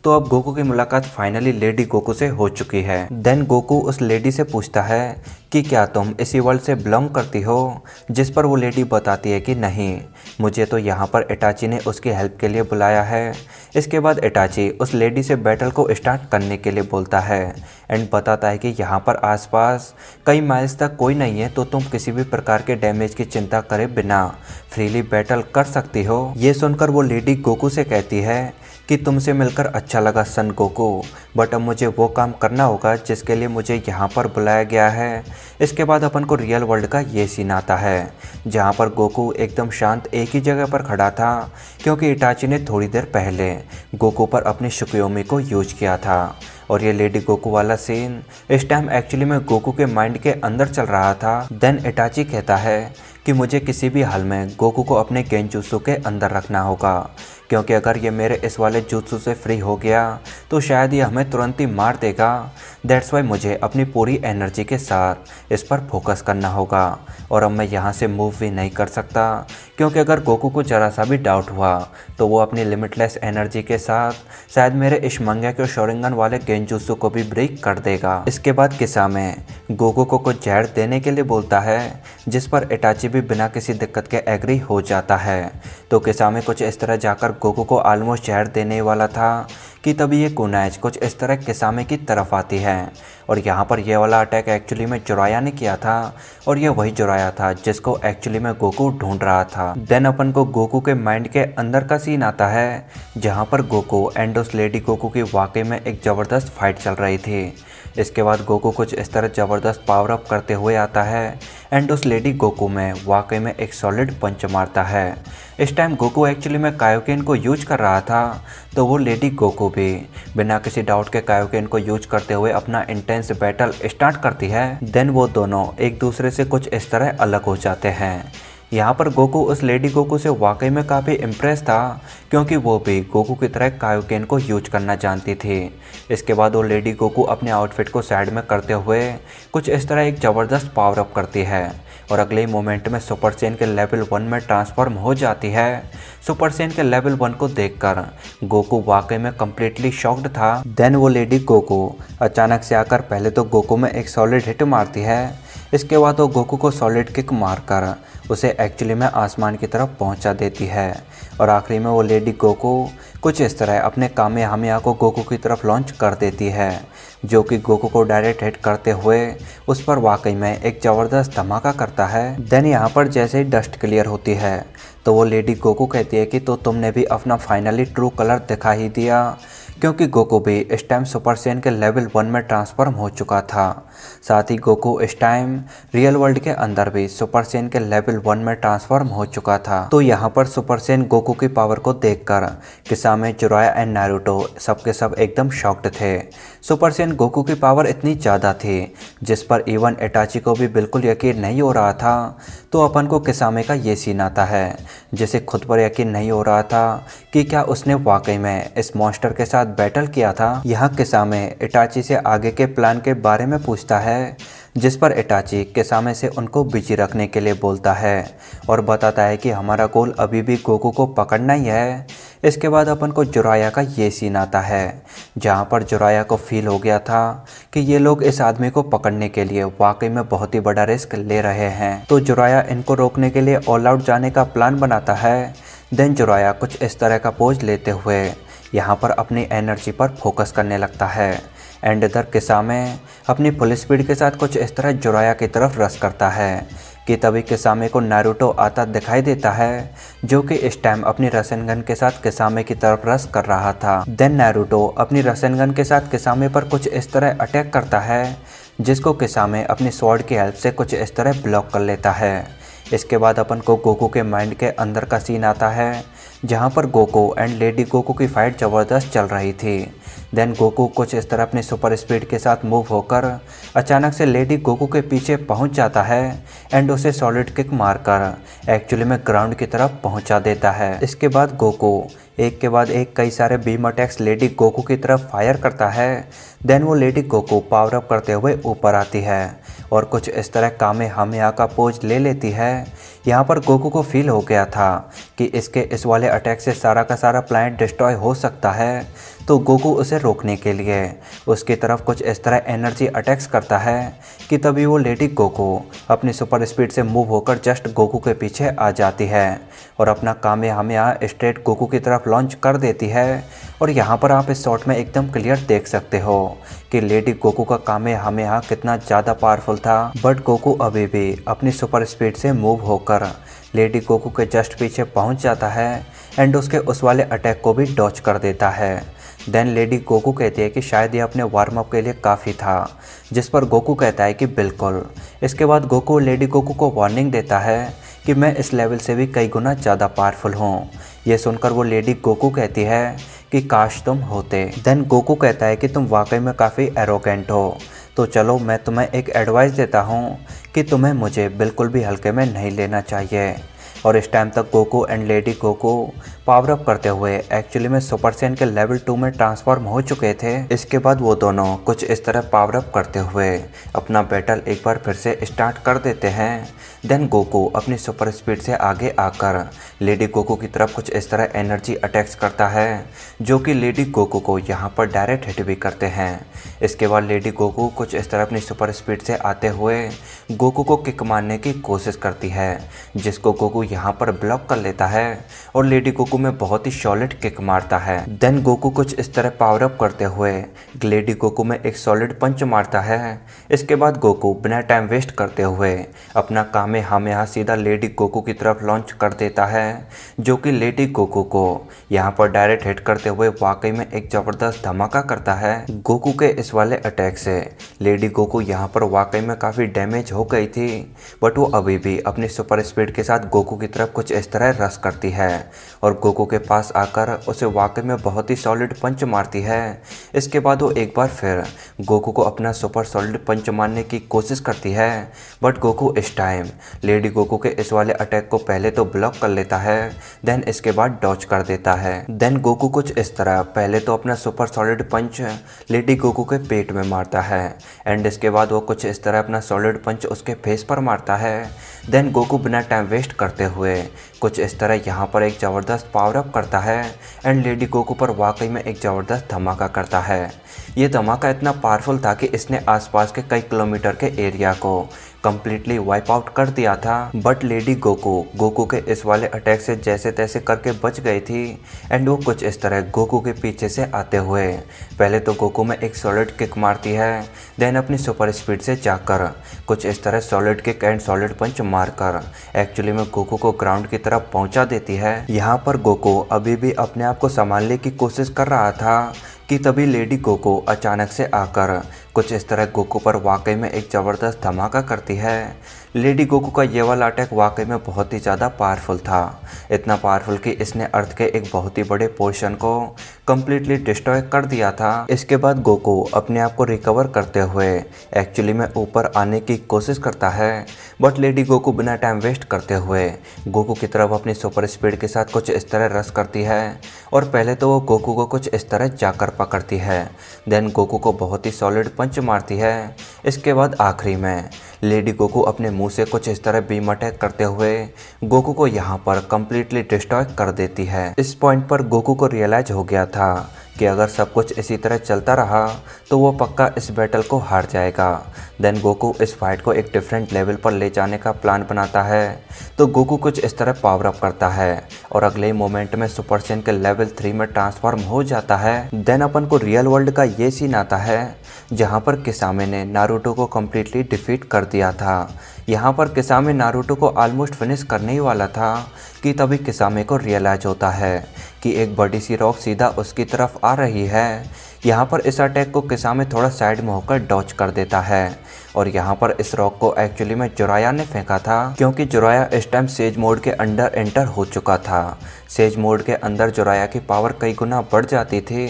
तो अब गोकू की मुलाकात फाइनली लेडी गोकू से हो चुकी है। देन गोकू उस लेडी से पूछता है कि क्या तुम इसी वर्ल्ड से बिलोंग करती हो, जिस पर वो लेडी बताती है कि नहीं, मुझे तो यहाँ पर इटाची ने उसकी हेल्प के लिए बुलाया है। इसके बाद इटाची उस लेडी से बैटल को स्टार्ट करने के लिए बोलता है एंड बताता है कि यहाँ पर आसपास कई माइल्स तक कोई नहीं है, तो तुम किसी भी प्रकार के डैमेज की चिंता करे बिना फ्रीली बैटल कर सकती हो। ये सुनकर वो लेडी गोकू से कहती है कि तुमसे मिलकर अच्छा लगा सन गोकू, बट अब मुझे वो काम करना होगा जिसके लिए मुझे यहाँ पर बुलाया गया है। इसके बाद अपन को रियल वर्ल्ड का ये सीन आता है जहाँ पर गोकू एकदम शांत एक ही जगह पर खड़ा था, क्योंकि इटाची ने थोड़ी देर पहले गोकू पर अपनी शुक्योमी को यूज किया था। और ये लेडी गोकू वाला सीन इस टाइम एक्चुअली में गोकू के माइंड के अंदर चल रहा था। देन इटाची कहता है कि मुझे किसी भी हाल में गोकू को अपने गेंजुत्सु के अंदर रखना होगा, क्योंकि अगर ये मेरे इस वाले जुत्सु से फ्री हो गया तो शायद ये हमें तुरंत ही मार देगा। दैट्स वाई मुझे अपनी पूरी एनर्जी के साथ इस पर फोकस करना होगा। और अब मैं यहाँ से मूव भी नहीं कर सकता, क्योंकि अगर गोकू को ज़रा सा भी डाउट हुआ तो वो अपनी लिमिटलेस एनर्जी के साथ शायद मेरे इस मंगेक्यो शोरिंगन वाले गेंजुत्सु को भी ब्रेक कर देगा। इसके बाद किसामे गोकू को कुछ जहर देने के लिए बोलता है, जिस पर इटाची भी बिना किसी दिक्कत के एग्री हो जाता है। तो किसामे कुछ इस तरह जाकर गोकू को ऑलमोस्ट जहर देने वाला था कि तभी ये कुनाइज कुछ इस तरह किसामे की तरफ आती है। और यहाँ पर ये वाला अटैक एक्चुअली में जोराया ने किया था, और ये वही जोराया था जिसको एक्चुअली में गोकू ढूंढ रहा था। देन अपन को गोकू के माइंड के अंदर का सीन आता है जहाँ पर गोकू एंड उस लेडी गोकू की वाकई में एक ज़बरदस्त फाइट चल रही थी। इसके बाद गोकू कुछ इस तरह ज़बरदस्त पावर अप करते हुए आता है एंड उस लेडी गोकू में वाकई में एक सॉलिड पंच मारता है। इस टाइम गोकू एक्चुअली में कायोकेन को यूज कर रहा था, तो वो लेडी गोकू भी बिना किसी डाउट के कायोकेन को यूज करते हुए अपना इंटेंस बैटल स्टार्ट करती है। देन वो दोनों एक दूसरे से कुछ इस तरह अलग हो जाते हैं। यहाँ पर गोकू उस लेडी गोकू से वाकई में काफ़ी इम्प्रेस था, क्योंकि वो भी गोकू की तरह कायोकेन को यूज करना जानती थी। इसके बाद वो लेडी गोकू अपने आउटफिट को साइड में करते हुए कुछ इस तरह एक ज़बरदस्त पावर अप करती है और अगले ही मोमेंट में सुपर सैयन के लेवल 1 में ट्रांसफॉर्म हो जाती है। सुपर सैयन के लेवल 1 को देखकर गोकू वाकई में कम्प्लीटली शॉक्ड था। देन वो लेडी गोकू अचानक से आकर पहले तो गोकू में एक सॉलिड हिट मारती है। इसके बाद वो गोकू को सॉलिड किक मारकर उसे एक्चुअली में आसमान की तरफ पहुंचा देती है। और आखिरी में वो लेडी गोकू कुछ इस तरह अपने कामेहामेहा को गोकू की तरफ लॉन्च कर देती है, जो कि गोकू को डायरेक्ट हिट करते हुए उस पर वाकई में एक ज़बरदस्त धमाका करता है। देन यहाँ पर जैसे ही डस्ट क्लियर होती है तो वो लेडी गोकू कहती है कि तो तुमने भी अपना फाइनली ट्रू कलर दिखा ही दिया, क्योंकि गोकू भी इस टाइम सुपर सैयन के लेवल 1 में ट्रांसफॉर्म हो चुका था। साथ ही गोकू इस टाइम रियल वर्ल्ड के अंदर भी सुपर सैयन के लेवल 1 में ट्रांसफॉर्म हो चुका था। तो यहाँ पर सुपर सैयन गोकू की पावर को देखकर किसामे, जिराया एंड नारुतो सबके सब एकदम शॉक्ड थे। सुपर सैयन गोकू की पावर इतनी ज़्यादा थी जिस पर इवन इटाची को भी बिल्कुल यकीन नहीं हो रहा था। तो अपन को किसामे का ये सीन आता है जिसे खुद पर यकीन नहीं हो रहा था कि क्या उसने वाकई में इस मॉन्स्टर के साथ बैटल किया था। यहाँ किसामे इटाची से आगे के प्लान के बारे में पूछता है, जिस पर इटाची किसामे से उनको बिजी रखने के लिए बोलता है और बताता है कि हमारा गोल अभी भी गोकू को पकड़ना ही है। इसके बाद अपन को जिराया का ये सीन आता है जहाँ पर जिराया को फील हो गया था कि ये लोग इस आदमी को पकड़ने के लिए वाकई में बहुत ही बड़ा रिस्क ले रहे हैं। तो जिराया इनको रोकने के लिए ऑल आउट जाने का प्लान बनाता है। देन जिराया कुछ इस तरह का पोज लेते हुए यहाँ पर अपनी एनर्जी पर फोकस करने लगता है एंड इधर किसामे अपनी फुल स्पीड के साथ कुछ इस तरह जिराया की तरफ रश करता है कि तभी किसामे को नारुतो आता दिखाई देता है, जो कि इस टाइम अपनी रसेन गन के साथ किसामे की तरफ रश कर रहा था। देन नारुतो अपनी रसेन गन के साथ किसामे पर कुछ इस तरह अटैक करता है, जिसको किसामे अपनी स्वॉर्ड की हेल्प से कुछ इस तरह ब्लॉक कर लेता है। इसके बाद अपन को गोकू के माइंड के अंदर का सीन आता है जहाँ पर गोकू एंड लेडी गोकू की फाइट ज़बरदस्त चल रही थी। देन गोकू कुछ इस तरह अपनी सुपर स्पीड के साथ मूव होकर अचानक से लेडी गोकू के पीछे पहुंच जाता है एंड उसे सॉलिड किक मारकर एक्चुअली में ग्राउंड की तरफ पहुंचा देता है। इसके बाद गोकू एक के बाद एक कई सारे बीम अटैक्स लेडी गोकू की तरफ फायर करता है। देन वो लेडी गोकू पावर अप करते हुए ऊपर आती है और कुछ इस तरह कामेहामेहा का पोज ले लेती है। यहाँ पर गोकू को फील हो गया था कि इसके इस वाले अटैक से सारा का सारा प्लैनेट डिस्ट्रॉय हो सकता है। तो गोकू उसे रोकने के लिए उसकी तरफ कुछ इस तरह एनर्जी अटैक्स करता है कि तभी वो लेडी गोकू अपनी सुपर स्पीड से मूव होकर जस्ट गोकू के पीछे आ जाती है और अपना कामेहामेहा स्ट्रेट गोकू की तरफ लॉन्च कर देती है। और यहाँ पर आप इस शॉट में एकदम क्लियर देख सकते हो कि लेडी गोकू का कामेहामेहा कितना ज़्यादा पावरफुल था, बट गोकू अभी भी अपनी सुपर स्पीड से मूव होकर लेडी गोकू के जस्ट पीछे पहुँच जाता है एंड उसके उस वाले अटैक को भी डॉच कर देता है। देन लेडी गोकू कहती है कि शायद ये अपने वार्म अप के लिए काफ़ी था, जिस पर गोकू कहता है कि बिल्कुल। इसके बाद गोकू लेडी गोकू को वार्निंग देता है कि मैं इस लेवल से भी कई गुना ज़्यादा पावरफुल हूँ। ये सुनकर वो लेडी गोकू कहती है कि काश तुम होते। देन गोकू कहता है कि तुम वाकई में काफ़ी एरोगेंट हो, तो चलो मैं तुम्हें एक एडवाइस देता हूँ कि तुम्हें मुझे बिल्कुल भी हल्के में नहीं लेना चाहिए। और इस टाइम तक Goku and lady Goku power up करते हुए एक्चुअली में सुपर सैयन के लेवल 2 में ट्रांसफॉर्म हो चुके थे। इसके बाद वो दोनों कुछ इस तरह पावर अप करते हुए अपना बैटल एक बार फिर से स्टार्ट कर देते हैं। देन गोकू अपनी सुपर स्पीड से आगे आकर लेडी गोकू की तरफ कुछ इस तरह एनर्जी अटैक्स करता है, जो कि लेडी गोकू को यहाँ पर डायरेक्ट हिट भी करते हैं। इसके बाद लेडी गोकू कुछ इस तरह अपनी सुपर स्पीड से आते हुए गोकू को किक मारने की कोशिश करती है, जिसको गोकू यहाँ पर ब्लॉक कर लेता है और लेडी गोकू में बहुत ही सॉलिड किक मारता है। देन गोकू कुछ इस तरह पावर अप करते हुए लेडी गोकू में एक सॉलिड पंच मारता है। इसके बाद गोकू बिना टाइम वेस्ट करते हुए अपना कामेहामेहा सीधा लेडी गोकू की तरफ लॉन्च कर देता है, जो कि लेडी गोकू को यहाँ पर डायरेक्ट हिट करते हुए वाकई में एक ज़बरदस्त धमाका करता है। गोकू के इस वाले अटैक से लेडी गोकू यहाँ पर वाकई में काफ़ी डैमेज हो गई थी, बट वो अभी भी अपनी सुपर स्पीड के साथ गोकू की तरफ कुछ इस तरह रश करती है और गोकू के पास आकर उसे वाकई में बहुत ही सॉलिड पंच मारती है। इसके बाद वो एक बार फिर गोकू को अपना सुपर सॉलिड पंच मारने की कोशिश करती है, बट गोकू इस टाइम लेडी गोकू के इस वाले अटैक को पहले तो ब्लॉक कर लेता है, देन इसके बाद डॉच कर देता है। देन गोकू कुछ इस तरह पहले तो अपना सुपर सॉलिड पंच लेडी गोकू के पेट में मारता है एंड इसके बाद वो कुछ इस तरह अपना सॉलिड पंच उसके फेस पर मारता है। देन गोकू बिना टाइम वेस्ट करते हुए कुछ इस तरह यहाँ पर एक ज़बरदस्त पावर अप करता है एंड लेडी गोकू पर वाकई में एक ज़बरदस्त धमाका करता है। ये धमाका इतना पावरफुल था कि इसने आसपास के कई किलोमीटर के एरिया को कंप्लीटली वाइप आउट कर दिया था, बट लेडी गोकू के इस वाले अटैक से जैसे तैसे करके बच गई थी एंड वो कुछ इस तरह गोकू के पीछे से आते हुए पहले तो गोकू में एक सॉलिड किक मारती है, देन अपनी सुपर स्पीड से जाकर कुछ इस तरह सॉलिड किक एंड सॉलिड पंच मारकर एक्चुअली में गोकू को ग्राउंड की तरफ पहुंचा देती है। यहाँ पर गोकू अभी भी अपने आप को संभालने की कोशिश कर रहा था कि तभी लेडी गोकू अचानक से आकर कुछ इस तरह गोकू पर वाकई में एक ज़बरदस्त धमाका करती है। लेडी गोकू का ये वाला अटैक वाकई में बहुत ही ज़्यादा पावरफुल था, इतना पावरफुल कि इसने अर्थ के एक बहुत ही बड़े पोर्शन को कम्प्लीटली डिस्ट्रॉय कर दिया था। इसके बाद गोकू अपने आप को रिकवर करते हुए एक्चुअली में ऊपर आने की कोशिश करता है, बट लेडी गोकू बिना टाइम वेस्ट करते हुए गोकू की तरफ अपनी सुपर स्पीड के साथ कुछ इस तरह रश करती है और पहले तो वो गोकू को कुछ इस तरह जाकर पकड़ती है, देन गोकू को बहुत ही सॉलिड पंच मारती है। इसके बाद आखिरी में लेडी गोकू अपने मुंह से कुछ इस तरह बीम अटैक करते हुए गोकू को यहाँ पर कम्प्लीटली डिस्ट्रॉय कर देती है। इस पॉइंट पर गोकू को रियलाइज हो गया था कि अगर सब कुछ इसी तरह चलता रहा तो वो पक्का इस बैटल को हार जाएगा। देन गोकू इस फाइट को एक डिफरेंट लेवल पर ले जाने का प्लान बनाता है, तो गोकू कुछ इस तरह पावर अप करता है और अगले ही मोमेंट में सुपर सैयन के लेवल 3 में ट्रांसफॉर्म हो जाता है। देन अपन को रियल वर्ल्ड का ये सीन आता है जहाँ पर किसामे ने नारुतो को कम्प्लीटली डिफीट कर दिया था। यहाँ पर किसामे नारुतो को ऑलमोस्ट फिनिश करने ही वाला था कि तभी किसामे को रियलाइज होता है कि एक बड़ी सी रॉक सीधा उसकी तरफ आ रही है। यहाँ पर इस अटैक को किसामे थोड़ा साइड में होकर डॉच कर देता है और यहाँ पर इस रॉक को एक्चुअली में जोराया ने फेंका था, क्योंकि जोराया इस टाइम सेज मोड के अंदर एंटर हो चुका था। सेज मोड के अंदर जोराया की पावर कई गुना बढ़ जाती थी।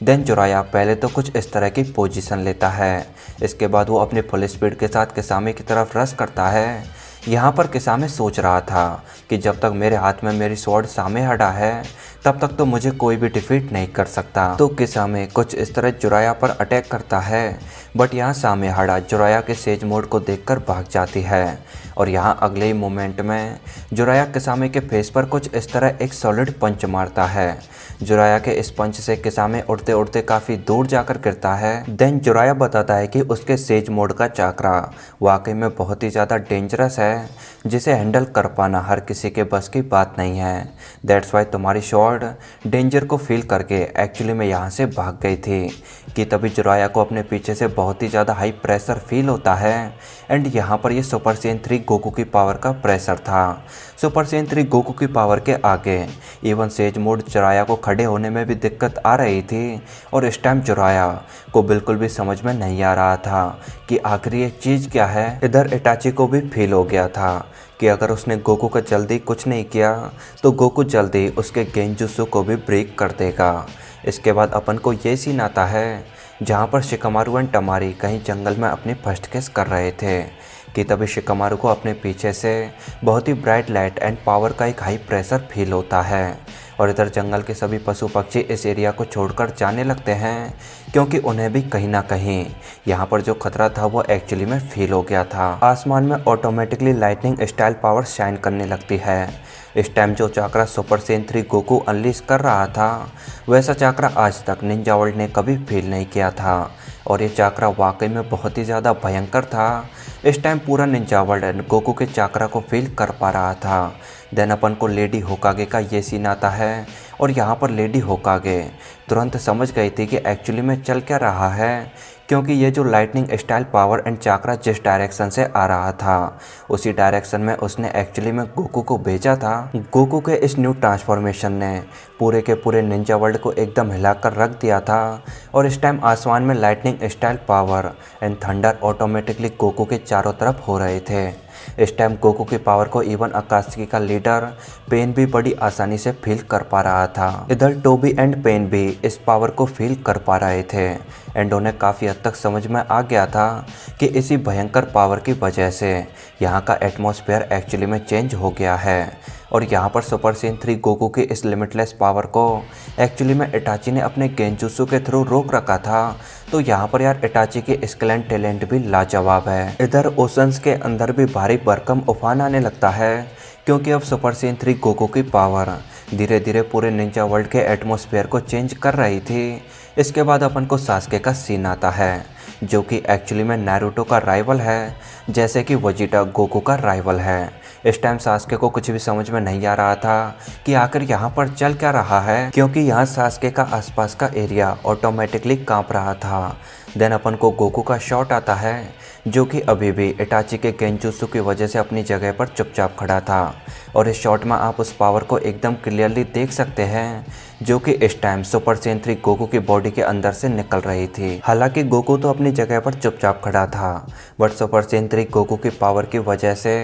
देन जोराया पहले तो कुछ इस तरह की पोजीशन लेता है, इसके बाद वो अपने फुल स्पीड के साथ किसामे की तरफ रश करता है। यहाँ पर किसामे सोच रहा था कि जब तक मेरे हाथ में मेरी स्वॉर्ड सामे हटा है तब तक तो मुझे कोई भी डिफीट नहीं कर सकता। तो किसामे कुछ इस तरह जोराया पर अटैक करता है, बट यहाँ सामे हड़ा जोराया के सेज मोड को देखकर भाग जाती है और यहाँ अगले ही मोमेंट में जोराया किसामे के फेस पर कुछ इस तरह एक सॉलिड पंच मारता है। जोराया के इस पंच से किसामे उड़ते उड़ते काफ़ी दूर जाकर गिरता है। देन जोराया बताता है कि उसके सेज मोड का चाकरा वाकई में बहुत ही ज़्यादा डेंजरस है, जिसे हैंडल कर पाना हर किसी के बस की बात नहीं है। दैट्स वाई तुम्हारी स्वॉर्ड डेंजर को फील करके एक्चुअली में यहाँ से भाग गई थी, कि तभी जोराया को अपने पीछे से बहुत ही ज़्यादा हाई प्रेशर फील होता है। एंड यहाँ पर ये सुपर सैयन 3 गोकू की पावर का प्रेशर था। सुपर सैयन 3 गोकू की पावर के आगे इवन सेज मोड जोराया को खड़े होने में भी दिक्कत आ रही थी और इस टाइम जोराया को बिल्कुल भी समझ में नहीं आ रहा था कि आखिर ये चीज़ क्या है। इधर इटाची को भी फील हो गया था कि अगर उसने गोकू का जल्दी कुछ नहीं किया तो गोकू जल्दी उसके गेंजुत्सु को भी ब्रेक कर देगा। इसके बाद अपन को ये सीन आता है जहाँ पर शिकामारू एंड तमारी कहीं जंगल में अपनी फर्स्ट किस कर रहे थे कि तभी शिकामारू को अपने पीछे से बहुत ही ब्राइट लाइट एंड पावर का एक हाई प्रेशर फील होता है और इधर जंगल के सभी पशु पक्षी इस एरिया को छोड़कर जाने लगते हैं क्योंकि उन्हें भी कहीं ना कहीं यहाँ पर जो खतरा था वो एक्चुअली में फील हो गया था। आसमान में automatically lightning style power shine करने लगती है। इस टाइम जो chakra super Saiyan 3 Goku unleash कर रहा था वैसा चाक्रा आज तक निंजा वर्ल्ड ने कभी फील नहीं किया था और ये चाक्रा वाकई में बहुत ही ज़्यादा भयंकर था। इस टाइम पूरा निंजा वर्ल्ड गोकू के चाक्रा को फील कर पा रहा था। देन अपन को लेडी होकागे का ये सीन आता है और यहाँ पर लेडी होकागे तुरंत समझ गई थी कि एक्चुअली में चल क्या रहा है क्योंकि ये जो lightning style power and chakra जिस डायरेक्शन से आ रहा था उसी डायरेक्शन में उसने एक्चुअली में गोकू को भेजा था। गोकू के इस न्यू ट्रांसफॉर्मेशन ने पूरे के पूरे निंजा वर्ल्ड को एकदम हिलाकर रख दिया था और इस टाइम आसमान में lightning style power and thunder automatically Goku के चारों तरफ हो रहे थे। इस टाइम गोकू की पावर को इवन अकात्सुकी का लीडर पेन भी बड़ी आसानी से फील कर पा रहा था। इधर टोबी एंड पेन भी इस पावर को फील कर पा रहे थे एंड उन्हें काफ़ी हद तक समझ में आ गया था कि इसी भयंकर पावर की वजह से यहाँ का एटमॉस्फेयर एक्चुअली में चेंज हो गया है और यहाँ पर सुपर सैयन 3 गोकू की इस लिमिटलेस पावर को एक्चुअली में इटाची ने अपने गेंजुत्सु के थ्रू रोक रखा था। तो यहाँ पर यार इटाची के स्केलेंट टैलेंट भी लाजवाब है। इधर ओशंस के अंदर भी भारी भरकम उफान आने लगता है क्योंकि अब सुपर सैयन 3 गोकू की पावर धीरे धीरे पूरे निंजा वर्ल्ड के एटमॉस्फेयर को चेंज कर रही थी। इसके बाद अपन को सास्के का सीन आता है जो कि एक्चुअली में नारुतो का राइवल है जैसे कि वजीटा गोकू का राइवल है। इस टाइम सास्के को कुछ भी समझ में नहीं आ रहा था कि आखिर यहाँ पर चल क्या रहा है क्योंकि यहाँ सास्के का आसपास का एरिया ऑटोमेटिकली कांप रहा था। देन अपन को गोकू का शॉट आता है जो कि अभी भी इटाची के गेंजुत्सु की वजह से अपनी जगह पर चुपचाप खड़ा था और इस शॉट में आप उस पावर को एकदम क्लियरली देख सकते हैं जो कि इस टाइम सुपर सैयन 3 गोकू की बॉडी के अंदर से निकल रही थी। हालांकि गोकू तो अपनी जगह पर चुपचाप खड़ा था बट सुपर सैयन 3 गोकू की पावर की वजह से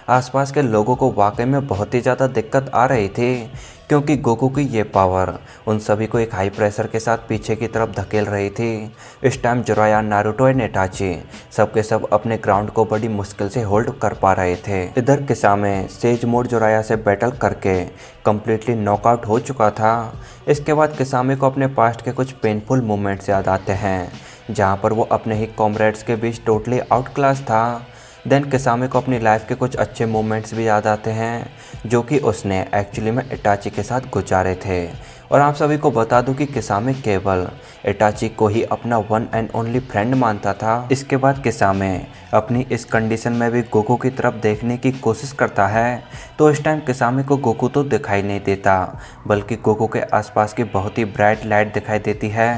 आसपास के लोगों को वाकई में बहुत ही ज़्यादा दिक्कत आ रही थी क्योंकि गोकू की ये पावर उन सभी को एक हाई प्रेशर के साथ पीछे की तरफ धकेल रही थी। इस टाइम जोराया, नारुतो एंड इटाची सबके सब अपने ग्राउंड को बड़ी मुश्किल से होल्ड कर पा रहे थे। इधर किसामे सेज मोड जोराया से बैटल करके कम्प्लीटली नॉकआउट हो चुका था। इसके बाद किसामे को अपने पास्ट के कुछ पेनफुल मोमेंट्स याद आते हैं जहाँ पर वो अपने ही कॉमरेड्स के बीच टोटली आउट क्लास था। देन किसामे को अपनी लाइफ के कुछ अच्छे मोमेंट्स भी याद आते हैं जो कि उसने एक्चुअली में इटाची के साथ गुजारे थे। और आप सभी को बता दूं कि किसामे केवल इटाची को ही अपना वन एंड ओनली फ्रेंड मानता था। इसके बाद किसामे अपनी इस कंडीशन में भी गोकू की तरफ देखने की कोशिश करता है तो इस टाइम किसामे को गोकू तो दिखाई नहीं देता बल्कि गोकू के आसपास की बहुत ही ब्राइट लाइट दिखाई देती है।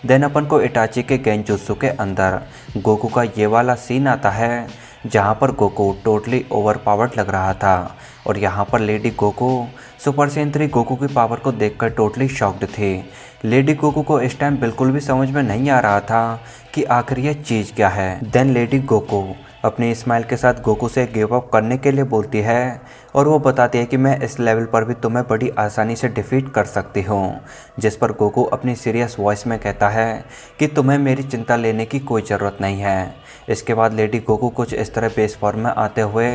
देन अपन को इटाची के गेंजुत्सु के अंदर गोकू का ये वाला सीन आता है जहाँ पर गोकू टोटली ओवरपावर्ड लग रहा था और यहाँ पर lady Goku super Saiyan 3 Goku की पावर को देखकर टोटली शॉक्ड थी। लेडी गोकू को इस टाइम बिल्कुल भी समझ में नहीं आ रहा था कि आखिर यह चीज़ क्या है। देन लेडी गोकू अपनी स्माइल के साथ गोकू से गिव अप करने के लिए बोलती है और वो बताती है कि मैं इस लेवल पर भी तुम्हें बड़ी आसानी से डिफीट कर सकती हूँ। जिस पर गोकू अपनी सीरियस वॉइस में कहता है कि तुम्हें मेरी चिंता लेने की कोई ज़रूरत नहीं है। इसके बाद लेडी गोकू कुछ इस तरह बेस फॉर्म में आते हुए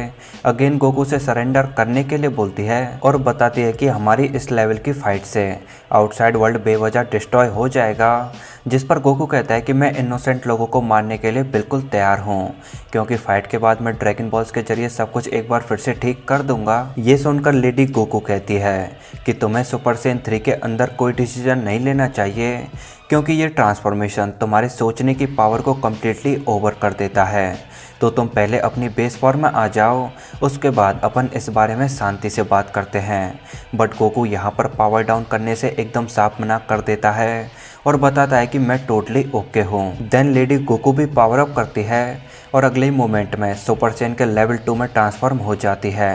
अगेन गोकू से सरेंडर करने के लिए बोलती है और बताती है कि हमारी इस लेवल की फाइट से आउटसाइड वर्ल्ड बेवजह डिस्ट्रॉय हो जाएगा। जिस पर गोकू कहता है कि मैं इनोसेंट लोगों को मारने के लिए बिल्कुल तैयार हूँ क्योंकि फाइट के बाद मैं ड्रैगन बॉल्स के जरिए सब कुछ एक बार फिर से ठीक कर दूंगा। ये सुनकर लेडी गोकू कहती है कि तुम्हें सुपर सैयन 3 के अंदर कोई डिसीजन नहीं लेना चाहिए क्योंकि ये ट्रांसफॉर्मेशन तुम्हारे सोचने की पावर को कम्प्लीटली ओवर कर देता है। तो तुम पहले अपनी बेस फॉर्म में आ जाओ, उसके बाद अपन इस बारे में शांति से बात करते हैं। बट गोकू यहाँ पर पावर डाउन करने से एकदम साफ मना कर देता है और बताता है कि मैं टोटली ओके हूँ। देन लेडी गोकू भी पावर अप करती है और अगले ही मोमेंट में सुपर सैयन के लेवल 2 में ट्रांसफॉर्म हो जाती है।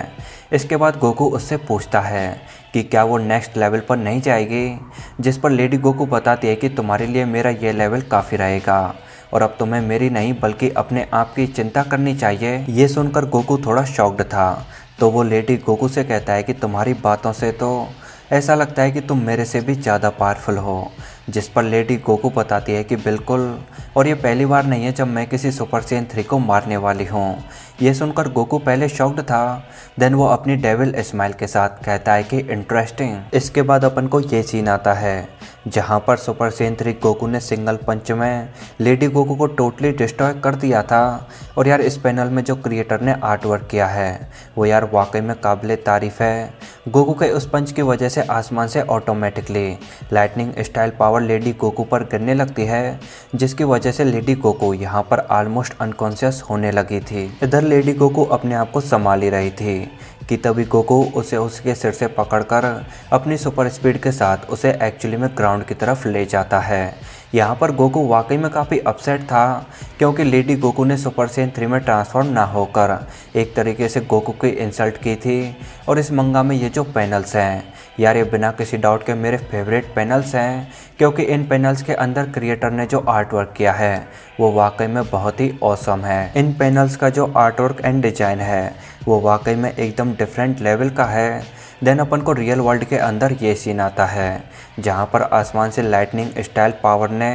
इसके बाद गोकू उससे पूछता है कि क्या वो नेक्स्ट लेवल पर नहीं जाएगी, जिस पर लेडी गोकू बताती है कि तुम्हारे लिए मेरा ये लेवल काफ़ी रहेगा और अब तुम्हें मेरी नहीं बल्कि अपने आप की चिंता करनी चाहिए। ये सुनकर गोकू थोड़ा शॉक्ड था, तो वो लेडी गोकू से कहता है कि तुम्हारी बातों से तो ऐसा लगता है कि तुम मेरे से भी ज़्यादा पावरफुल हो, जिस पर लेडी गोकू बताती है कि बिल्कुल, और ये पहली बार नहीं है जब मैं किसी सुपर सैयन 3 को मारने वाली हूँ। ये सुनकर गोकू पहले शॉक्ड था, देन वो अपनी डेविल स्माइल के साथ कहता है कि इंटरेस्टिंग। इसके बाद अपन को ये सीन आता है जहाँ पर सुपर सैयन 3 गोकू ने सिंगल पंच में लेडी गोकू को टोटली डिस्ट्रॉय कर दिया था। और यार इस पैनल में जो क्रिएटर ने आर्ट वर्क किया है वो यार वाकई में काबिल तारीफ़ है। गोकू के उस पंच की वजह से आसमान से automatically lightning style power lady Goku पर गिरने लगती है, जिसकी वजह से लेडी गोकू यहाँ पर ऑलमोस्ट अनकॉन्शियस होने लगी थी। इधर लेडी गोकू अपने आप को संभाल ही रही थी कि तभी गोकू उसे उसके सिर से पकड़कर अपनी सुपर स्पीड के साथ उसे एक्चुअली में ग्राउंड की तरफ ले जाता है। यहाँ पर गोकू वाकई में काफ़ी अपसेट था, क्योंकि लेडी गोकू ने सुपर सैयन 3 में ट्रांसफॉर्म ना होकर एक तरीके से गोकू की इंसल्ट की थी। और इस मंगा में ये जो पैनल्स हैं यार, ये बिना किसी डाउट के मेरे फेवरेट पैनल्स हैं, क्योंकि इन पैनल्स के अंदर क्रिएटर ने जो आर्ट वर्क किया है वो वाकई में बहुत ही ऑसम है। इन पैनल्स का जो आर्ट वर्क एंड डिजाइन है वो वाकई में एकदम डिफरेंट लेवल का है। देन अपन को रियल वर्ल्ड के अंदर ये सीन आता है जहाँ पर आसमान से लाइटनिंग स्टाइल पावर ने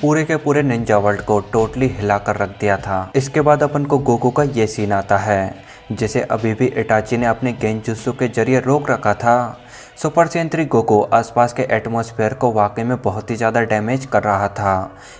पूरे के पूरे निंजा वर्ल्ड को टोटली हिला कर रख दिया था। इसके बाद अपन को गोकू का ये सीन आता है जिसे अभी भी इटाची ने अपने गेंजुत्सु के जरिए रोक रखा था। सुपर सैयन 3 गोकू आसपास के एटमॉस्फेयर को वाकई में बहुत ही ज़्यादा डैमेज कर रहा था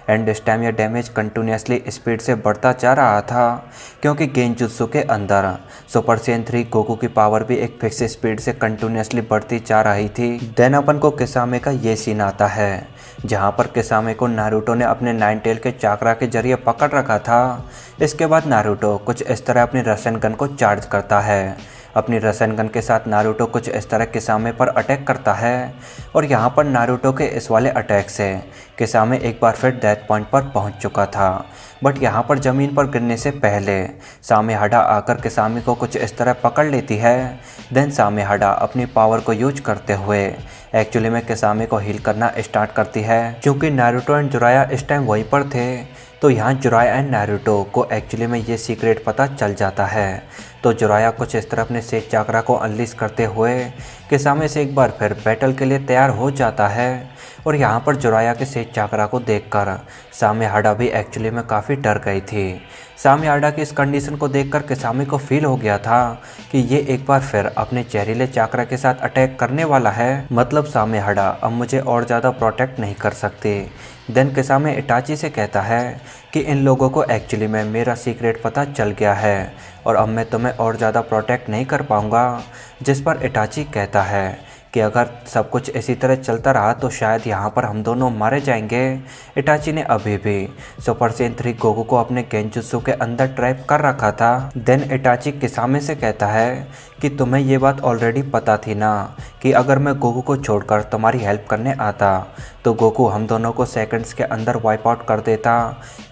एंड इस टाइम यह डैमेज कंटिन्यूसली स्पीड से बढ़ता जा रहा था, क्योंकि गेंजुत्सु के अंदर सुपर सैयन 3 गोकू की पावर भी एक फिक्स स्पीड से कंटिन्यूसली बढ़ती जा रही थी। देन अपन को किसामे का ये सीन आता है जहाँ पर किसामे को नारुतो ने अपने 9 टेल के चाकरा के जरिए पकड़ रखा था। इसके बाद नारुतो कुछ इस तरह अपनी रसेनगन को चार्ज करता है। अपनी रसेनगन के साथ नारुतो कुछ इस तरह किसामे पर अटैक करता है और यहाँ पर नारुतो के इस वाले अटैक से किसामे एक बार फिर डेथ पॉइंट पर पहुँच चुका था। बट यहाँ पर ज़मीन पर गिरने से पहले सामेहाडा आकर किसामे को कुछ इस तरह पकड़ लेती है। देन सामेहाडा अपनी पावर को यूज करते हुए एक्चुअली में किसामे को हील करना स्टार्ट करती है। क्योंकि नारुतो एंड जुराया इस टाइम वहीं पर थे, तो यहाँ जुराया एंड नारुतो को एक्चुअली में ये सीक्रेट पता चल जाता है। तो जुराया कुछ इस तरह अपने सेज चाकरा को अनलीश करते हुए किसामे से एक बार फिर बैटल के लिए तैयार हो जाता है। और यहाँ पर जुराया के सेज चाकरा को देखकर सामेहाडा भी एक्चुअली में काफ़ी डर गई थी। सामेहाडा की इस कंडीशन को देखकर किसामे को फील हो गया था कि ये एक बार फिर अपने जहरीले चाकरा के साथ अटैक करने वाला है, मतलब सामेहाडा अब मुझे और ज़्यादा प्रोटेक्ट नहीं कर सकते। देन किसामे इटाची से कहता है कि इन लोगों को एक्चुअली में मेरा सीक्रेट पता चल गया है और अब मैं तुम्हें और ज़्यादा प्रोटेक्ट नहीं कर पाऊँगा। जिस पर इटाची कहता है कि अगर सब कुछ इसी तरह चलता रहा तो शायद यहाँ पर हम दोनों मारे जाएंगे। इटाची ने अभी भी सुपर सैयन 3 गोकू को अपने गेंजुत्सु के अंदर ट्रैप कर रखा था। देन इटाची किसामे से कहता है कि तुम्हें ये बात ऑलरेडी पता थी ना कि अगर मैं गोकू को छोड़कर तुम्हारी हेल्प करने आता तो गोकू हम दोनों को सेकंड्स के अंदर वाइप आउट कर देता।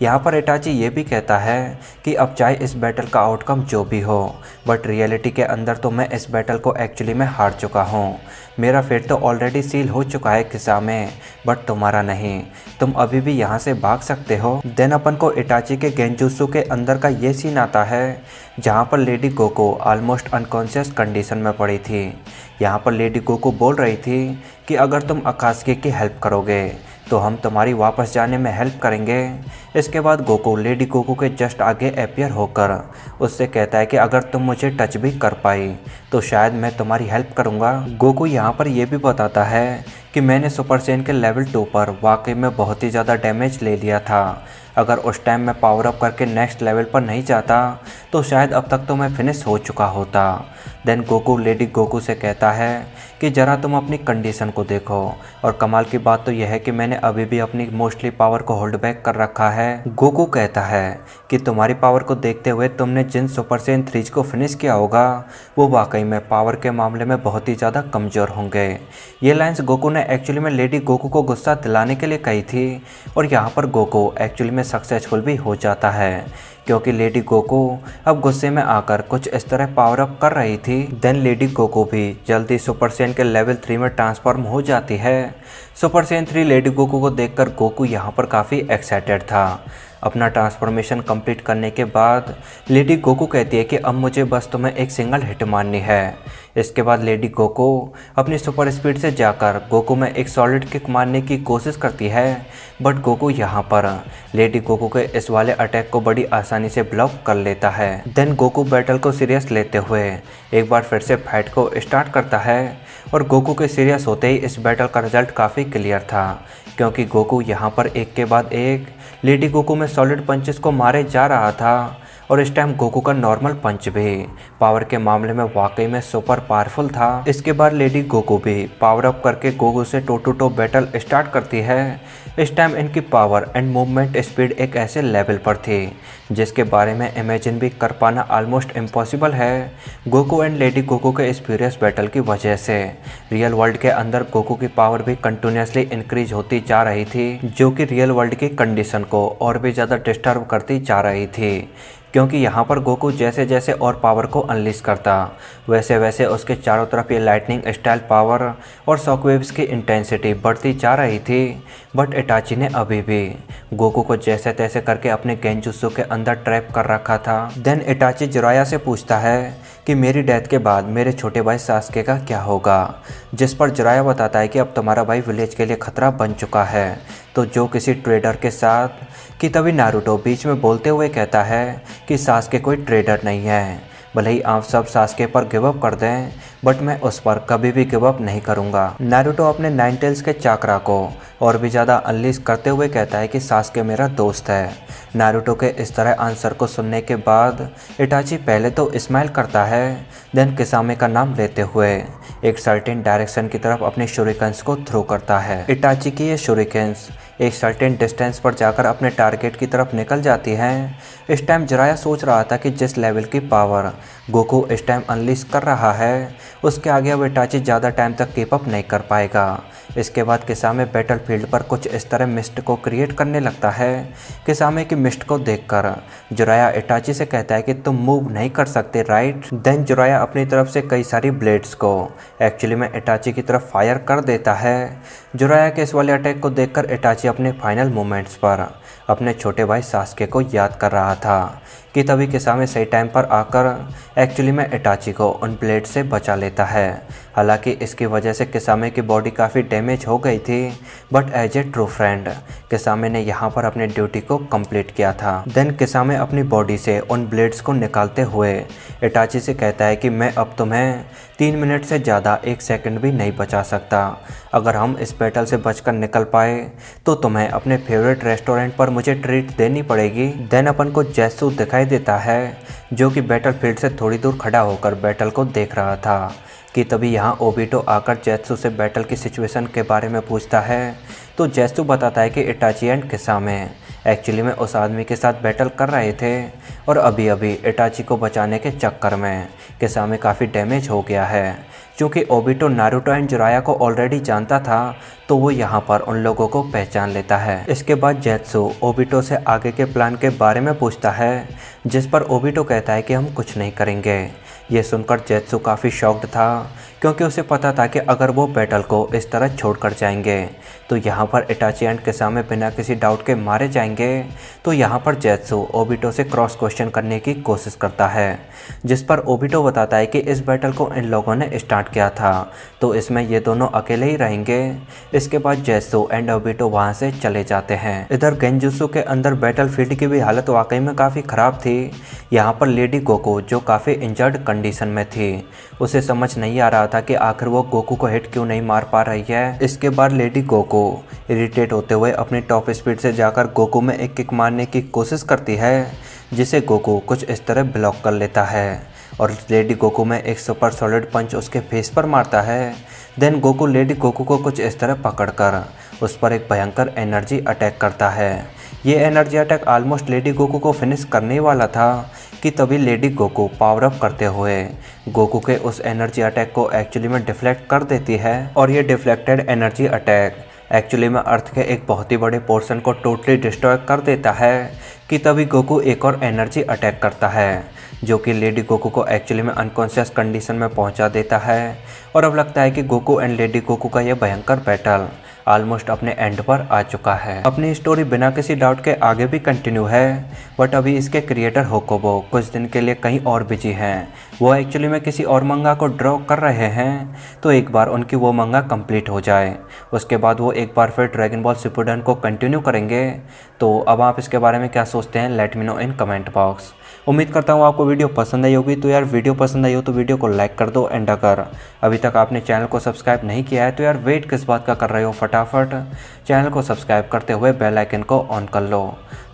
यहाँ पर इटाची ये भी कहता है कि अब चाहे इस बैटल का आउटकम जो भी हो, बट रियलिटी के अंदर तो मैं इस बैटल को एक्चुअली में हार चुका हूँ। मेरा फेट तो ऑलरेडी सील हो चुका है किसामे, बट तुम्हारा नहीं। तुम अभी भी यहाँ से भाग सकते हो। देन अपन को इटाची के गेंजुत्सु के अंदर का ये सीन आता है जहाँ पर lady Goku almost unconscious condition में पड़ी थी। यहाँ पर लेडी गोकू बोल रही थी कि अगर तुम अकात्सुकी की हेल्प करोगे तो हम तुम्हारी वापस जाने में हेल्प करेंगे। इसके बाद गोकू लेडी गोकू के जस्ट आगे अपीयर होकर उससे कहता है कि अगर तुम मुझे टच भी कर पाई तो शायद मैं तुम्हारी हेल्प करूँगा। गोकू यहाँ पर यह भी बताता है कि मैंने सुपर सैयन के लेवल 2 पर वाकई में बहुत ही ज़्यादा डैमेज ले लिया था। अगर उस टाइम मैं पावर अप करके नेक्स्ट लेवल पर नहीं जाता तो शायद अब तक तो मैं फिनिश हो चुका होता। देन गोकू लेडी गोकू से कहता है कि ज़रा तुम अपनी कंडीशन को देखो, और कमाल की बात तो यह है कि मैंने अभी भी अपनी मोस्टली पावर को होल्ड बैक कर रखा है। गोकू कहता है कि तुम्हारी पावर को देखते हुए तुमने जिन सुपर सैयन 3 को फिनिश किया होगा वो वाकई में पावर के मामले में बहुत ही ज़्यादा कमज़ोर होंगे। ये लाइन्स गोकू ने एक्चुअली में लेडी गोकू को गुस्सा दिलाने के लिए कही थी, और यहाँ पर गोकू एक्चुअली में सक्सेसफुल भी हो जाता है, क्योंकि लेडी गोकू अब गुस्से में आकर कुछ इस तरह पावर अप कर रही थी। देन लेडी गोकू भी जल्दी सुपर सैयन के लेवल 3 में ट्रांसफॉर्म हो जाती है। सुपर सैयन 3 लेडी गोकू को देखकर गोकू यहाँ पर काफ़ी एक्साइटेड था। अपना ट्रांसफॉर्मेशन कंप्लीट करने के बाद लेडी गोकू कहती है कि अब मुझे बस तुम्हें एक सिंगल हिट मारनी है। इसके बाद लेडी गोकू अपनी सुपर स्पीड से जाकर गोकू में एक सॉलिड किक मारने की कोशिश करती है, बट गोकू यहाँ पर लेडी गोकू के इस वाले अटैक को बड़ी आसानी से ब्लॉक कर लेता है। देन गोकू बैटल को सीरियस लेते हुए एक बार फिर से फाइट को स्टार्ट करता है, और गोकू के सीरियस होते ही इस बैटल का रिजल्ट काफ़ी क्लियर था, क्योंकि गोकू यहाँ पर एक के बाद एक लेडी गोकू में सॉलिड पंचेस को मारे जा रहा था, और इस टाइम गोकू का नॉर्मल पंच भी पावर के मामले में वाकई में सुपर पावरफुल था। इसके बाद लेडी गोकू भी पावर अप करके गोकू से toe to toe battle start करती है। इस टाइम इनकी पावर एंड मूवमेंट स्पीड एक ऐसे लेवल पर थी जिसके बारे में इमेजिन भी कर पाना ऑलमोस्ट इम्पॉसिबल है। गोकू एंड लेडी गोकू के इस फ्यूरियस बैटल की वजह से रियल वर्ल्ड के अंदर गोकू की पावर भी कंटिन्यूसली इंक्रीज होती जा रही थी, जो कि रियल वर्ल्ड की कंडीशन को और भी ज़्यादा डिस्टर्ब करती जा रही थी, क्योंकि यहाँ पर गोकू जैसे जैसे और पावर को अनलीश करता वैसे वैसे उसके चारों तरफ ये लाइटनिंग स्टाइल पावर और शॉकवेव्स की इंटेंसिटी बढ़ती जा रही थी। बट इटाची ने अभी भी गोकू को जैसे तैसे करके अपने गेंजुत्सु के अंदर ट्रैप कर रखा था। देन इटाची जिराया से पूछता है कि मेरी डेथ के बाद मेरे छोटे भाई सास्के का क्या होगा, जिस पर जिराया बताता है कि अब तुम्हारा भाई विलेज के लिए खतरा बन चुका है। तो जो किसी ट्रेडर के साथ कि तभी नारुतो बीच में बोलते हुए कहता है कि सास्के कोई ट्रेडर नहीं है, भले ही आप सब सास्के पर गिव अप कर दें, बट मैं उस पर कभी भी गिव अप नहीं करूंगा। नारुतो अपने नाइन टेल्स के चाकरा को और भी ज़्यादा अनलीश करते हुए कहता है कि सास्के मेरा दोस्त है। नारुतो के इस तरह आंसर को सुनने के बाद इटाची पहले तो स्माइल करता है, देन किसामे का नाम लेते हुए एक सर्टेन डायरेक्शन की तरफ अपने शूरिकेन्स को थ्रो करता है। इटाची की ये शूरिकेन्स एक सर्टेन डिस्टेंस पर जाकर अपने टारगेट की तरफ निकल जाती हैं। इस टाइम जिराया सोच रहा था कि जिस लेवल की पावर गोकू इस टाइम अनलीश कर रहा है उसके आगे अब इटाची ज़्यादा टाइम तक कीप अप नहीं कर पाएगा। इसके बाद किसामे बैटलफील्ड पर कुछ इस तरह मिस्ट को क्रिएट करने लगता है। किसामे की मिस्ट को देखकर जिराया इटाची से कहता है कि तुम मूव नहीं कर सकते राइट। देन जिराया अपनी तरफ से कई सारी ब्लेड्स को एक्चुअली में इटाची की तरफ फायर कर देता है। जिराया के इस वाले अटैक को देखकर इटाची अपने फाइनल मोमेंट्स पर अपने छोटे भाई सास्के को याद कर रहा था कि तभी किसामे सही टाइम पर आकर एक्चुअली में इटाची को उन ब्लेड से बचा लेता है। हालांकि इसकी वजह से किसामे की बॉडी काफ़ी डैमेज हो गई थी, but as a true friend किसामे ने यहाँ पर अपनी ड्यूटी को कंप्लीट किया था। देन किसामे अपनी बॉडी से उन ब्लेड्स को निकालते हुए इटाची से कहता है कि मैं अब तुम्हें 3 मिनट से ज़्यादा 1 सेकंड भी नहीं बचा सकता। अगर हम इस बैटल से बचकर निकल पाए तो तुम्हें अपने फेवरेट रेस्टोरेंट पर मुझे ट्रीट देनी पड़ेगी। देन अपन को जेत्सु दिखाई देता है जो कि बैटलफील्ड से थोड़ी दूर खड़ा होकर बैटल को देख रहा था कि तभी यहाँ ओबिटो आकर जेत्सु से बैटल की सिचुएशन के बारे में पूछता है। तो जेत्सु बताता है कि इटाची एंड किसामे एक्चुअली में उस आदमी के साथ बैटल कर रहे थे और अभी अभी इटाची को बचाने के चक्कर में किसामे काफ़ी डैमेज हो गया है। क्योंकि ओबिटो नारुतो एंड जिराया को ऑलरेडी जानता था तो वो यहाँ पर उन लोगों को पहचान लेता है। इसके बाद जेत्सु ओबिटो से आगे के प्लान के बारे में पूछता है, जिस पर ओबिटो कहता है कि हम कुछ नहीं करेंगे। ये सुनकर जेत्सु काफ़ी शॉक्ड था क्योंकि उसे पता था कि अगर वो बैटल को इस तरह छोड़कर जाएंगे तो यहाँ पर इटाची एंड किसामे बिना किसी डाउट के मारे जाएंगे। तो यहाँ पर जेत्सु ओबिटो से क्रॉस क्वेश्चन करने की कोशिश करता है, जिस पर ओबिटो बताता है कि इस बैटल को इन लोगों ने स्टार्ट किया था तो इसमें ये दोनों अकेले ही रहेंगे। इसके बाद जेत्सु एंड ओबिटो वहाँ से चले जाते हैं। इधर गेंजुत्सु के अंदर बैटलफील्ड की भी हालत वाकई में काफ़ी ख़राब थी। यहाँ पर लेडी गोकू जो काफ़ी इंजर्ड कंडीशन में थी, उसे समझ नहीं आ रहा था कि आखिर वो गोकू को हिट क्यों नहीं मार पा रही है। इसके बाद लेडी गोकू इरिटेट होते हुए अपनी टॉप स्पीड से जाकर गोकू में एक किक मारने की कोशिश करती है, जिसे गोकू कुछ इस तरह ब्लॉक कर लेता है और लेडी गोकू में एक सुपर सॉलिड पंच उसके फेस पर मारता है। देन गोकू लेडी गोकू को कुछ इस तरह पकड़कर उस पर एक भयंकर एनर्जी अटैक करता है। ये energy attack almost lady Goku को फिनिश करने वाला था कि तभी लेडी गोकू पावर अप करते हुए गोकू के उस एनर्जी अटैक को एक्चुअली में डिफ्लेक्ट कर देती है और ये डिफ्लेक्टेड एनर्जी अटैक एक्चुअली में अर्थ के एक बहुत ही बड़े पोर्शन को टोटली डिस्ट्रॉय कर देता है कि तभी गोकू एक और एनर्जी अटैक करता है जो कि लेडी गोकू को एक्चुअली में अनकॉन्शियस कंडीशन में पहुंचा देता है। और अब लगता है कि गोकू एंड लेडी गोकू का यह भयंकर बैटल ऑलमोस्ट अपने एंड पर आ चुका है। अपनी स्टोरी बिना किसी डाउट के आगे भी कंटिन्यू है, बट अभी इसके क्रिएटर होकोबो कुछ दिन के लिए कहीं और बिजी हैं। वो एक्चुअली में किसी और मंगा को ड्रॉ कर रहे हैं, तो एक बार उनकी वो मंगा कंप्लीट हो जाए उसके बाद वो एक बार फिर ड्रैगन बॉल शिपुडेन को कंटिन्यू करेंगे। तो अब आप इसके बारे में क्या सोचते हैं, let me know in comment box. उम्मीद करता हूँ आपको वीडियो पसंद आई होगी। तो यार वीडियो पसंद आई हो तो वीडियो को लाइक कर दो, एंड अगर अभी तक आपने चैनल को सब्सक्राइब नहीं किया है तो यार वेट किस बात का कर रहे हो, फटाफट चैनल को सब्सक्राइब करते हुए बेल आइकन को ऑन कर लो।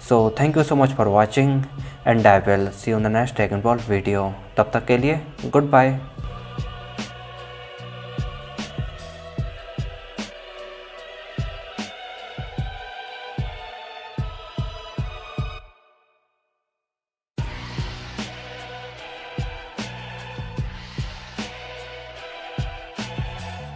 So thank you so much for watching and I will see you in the next Dragon Ball video. तब तक के लिए गुड बाय।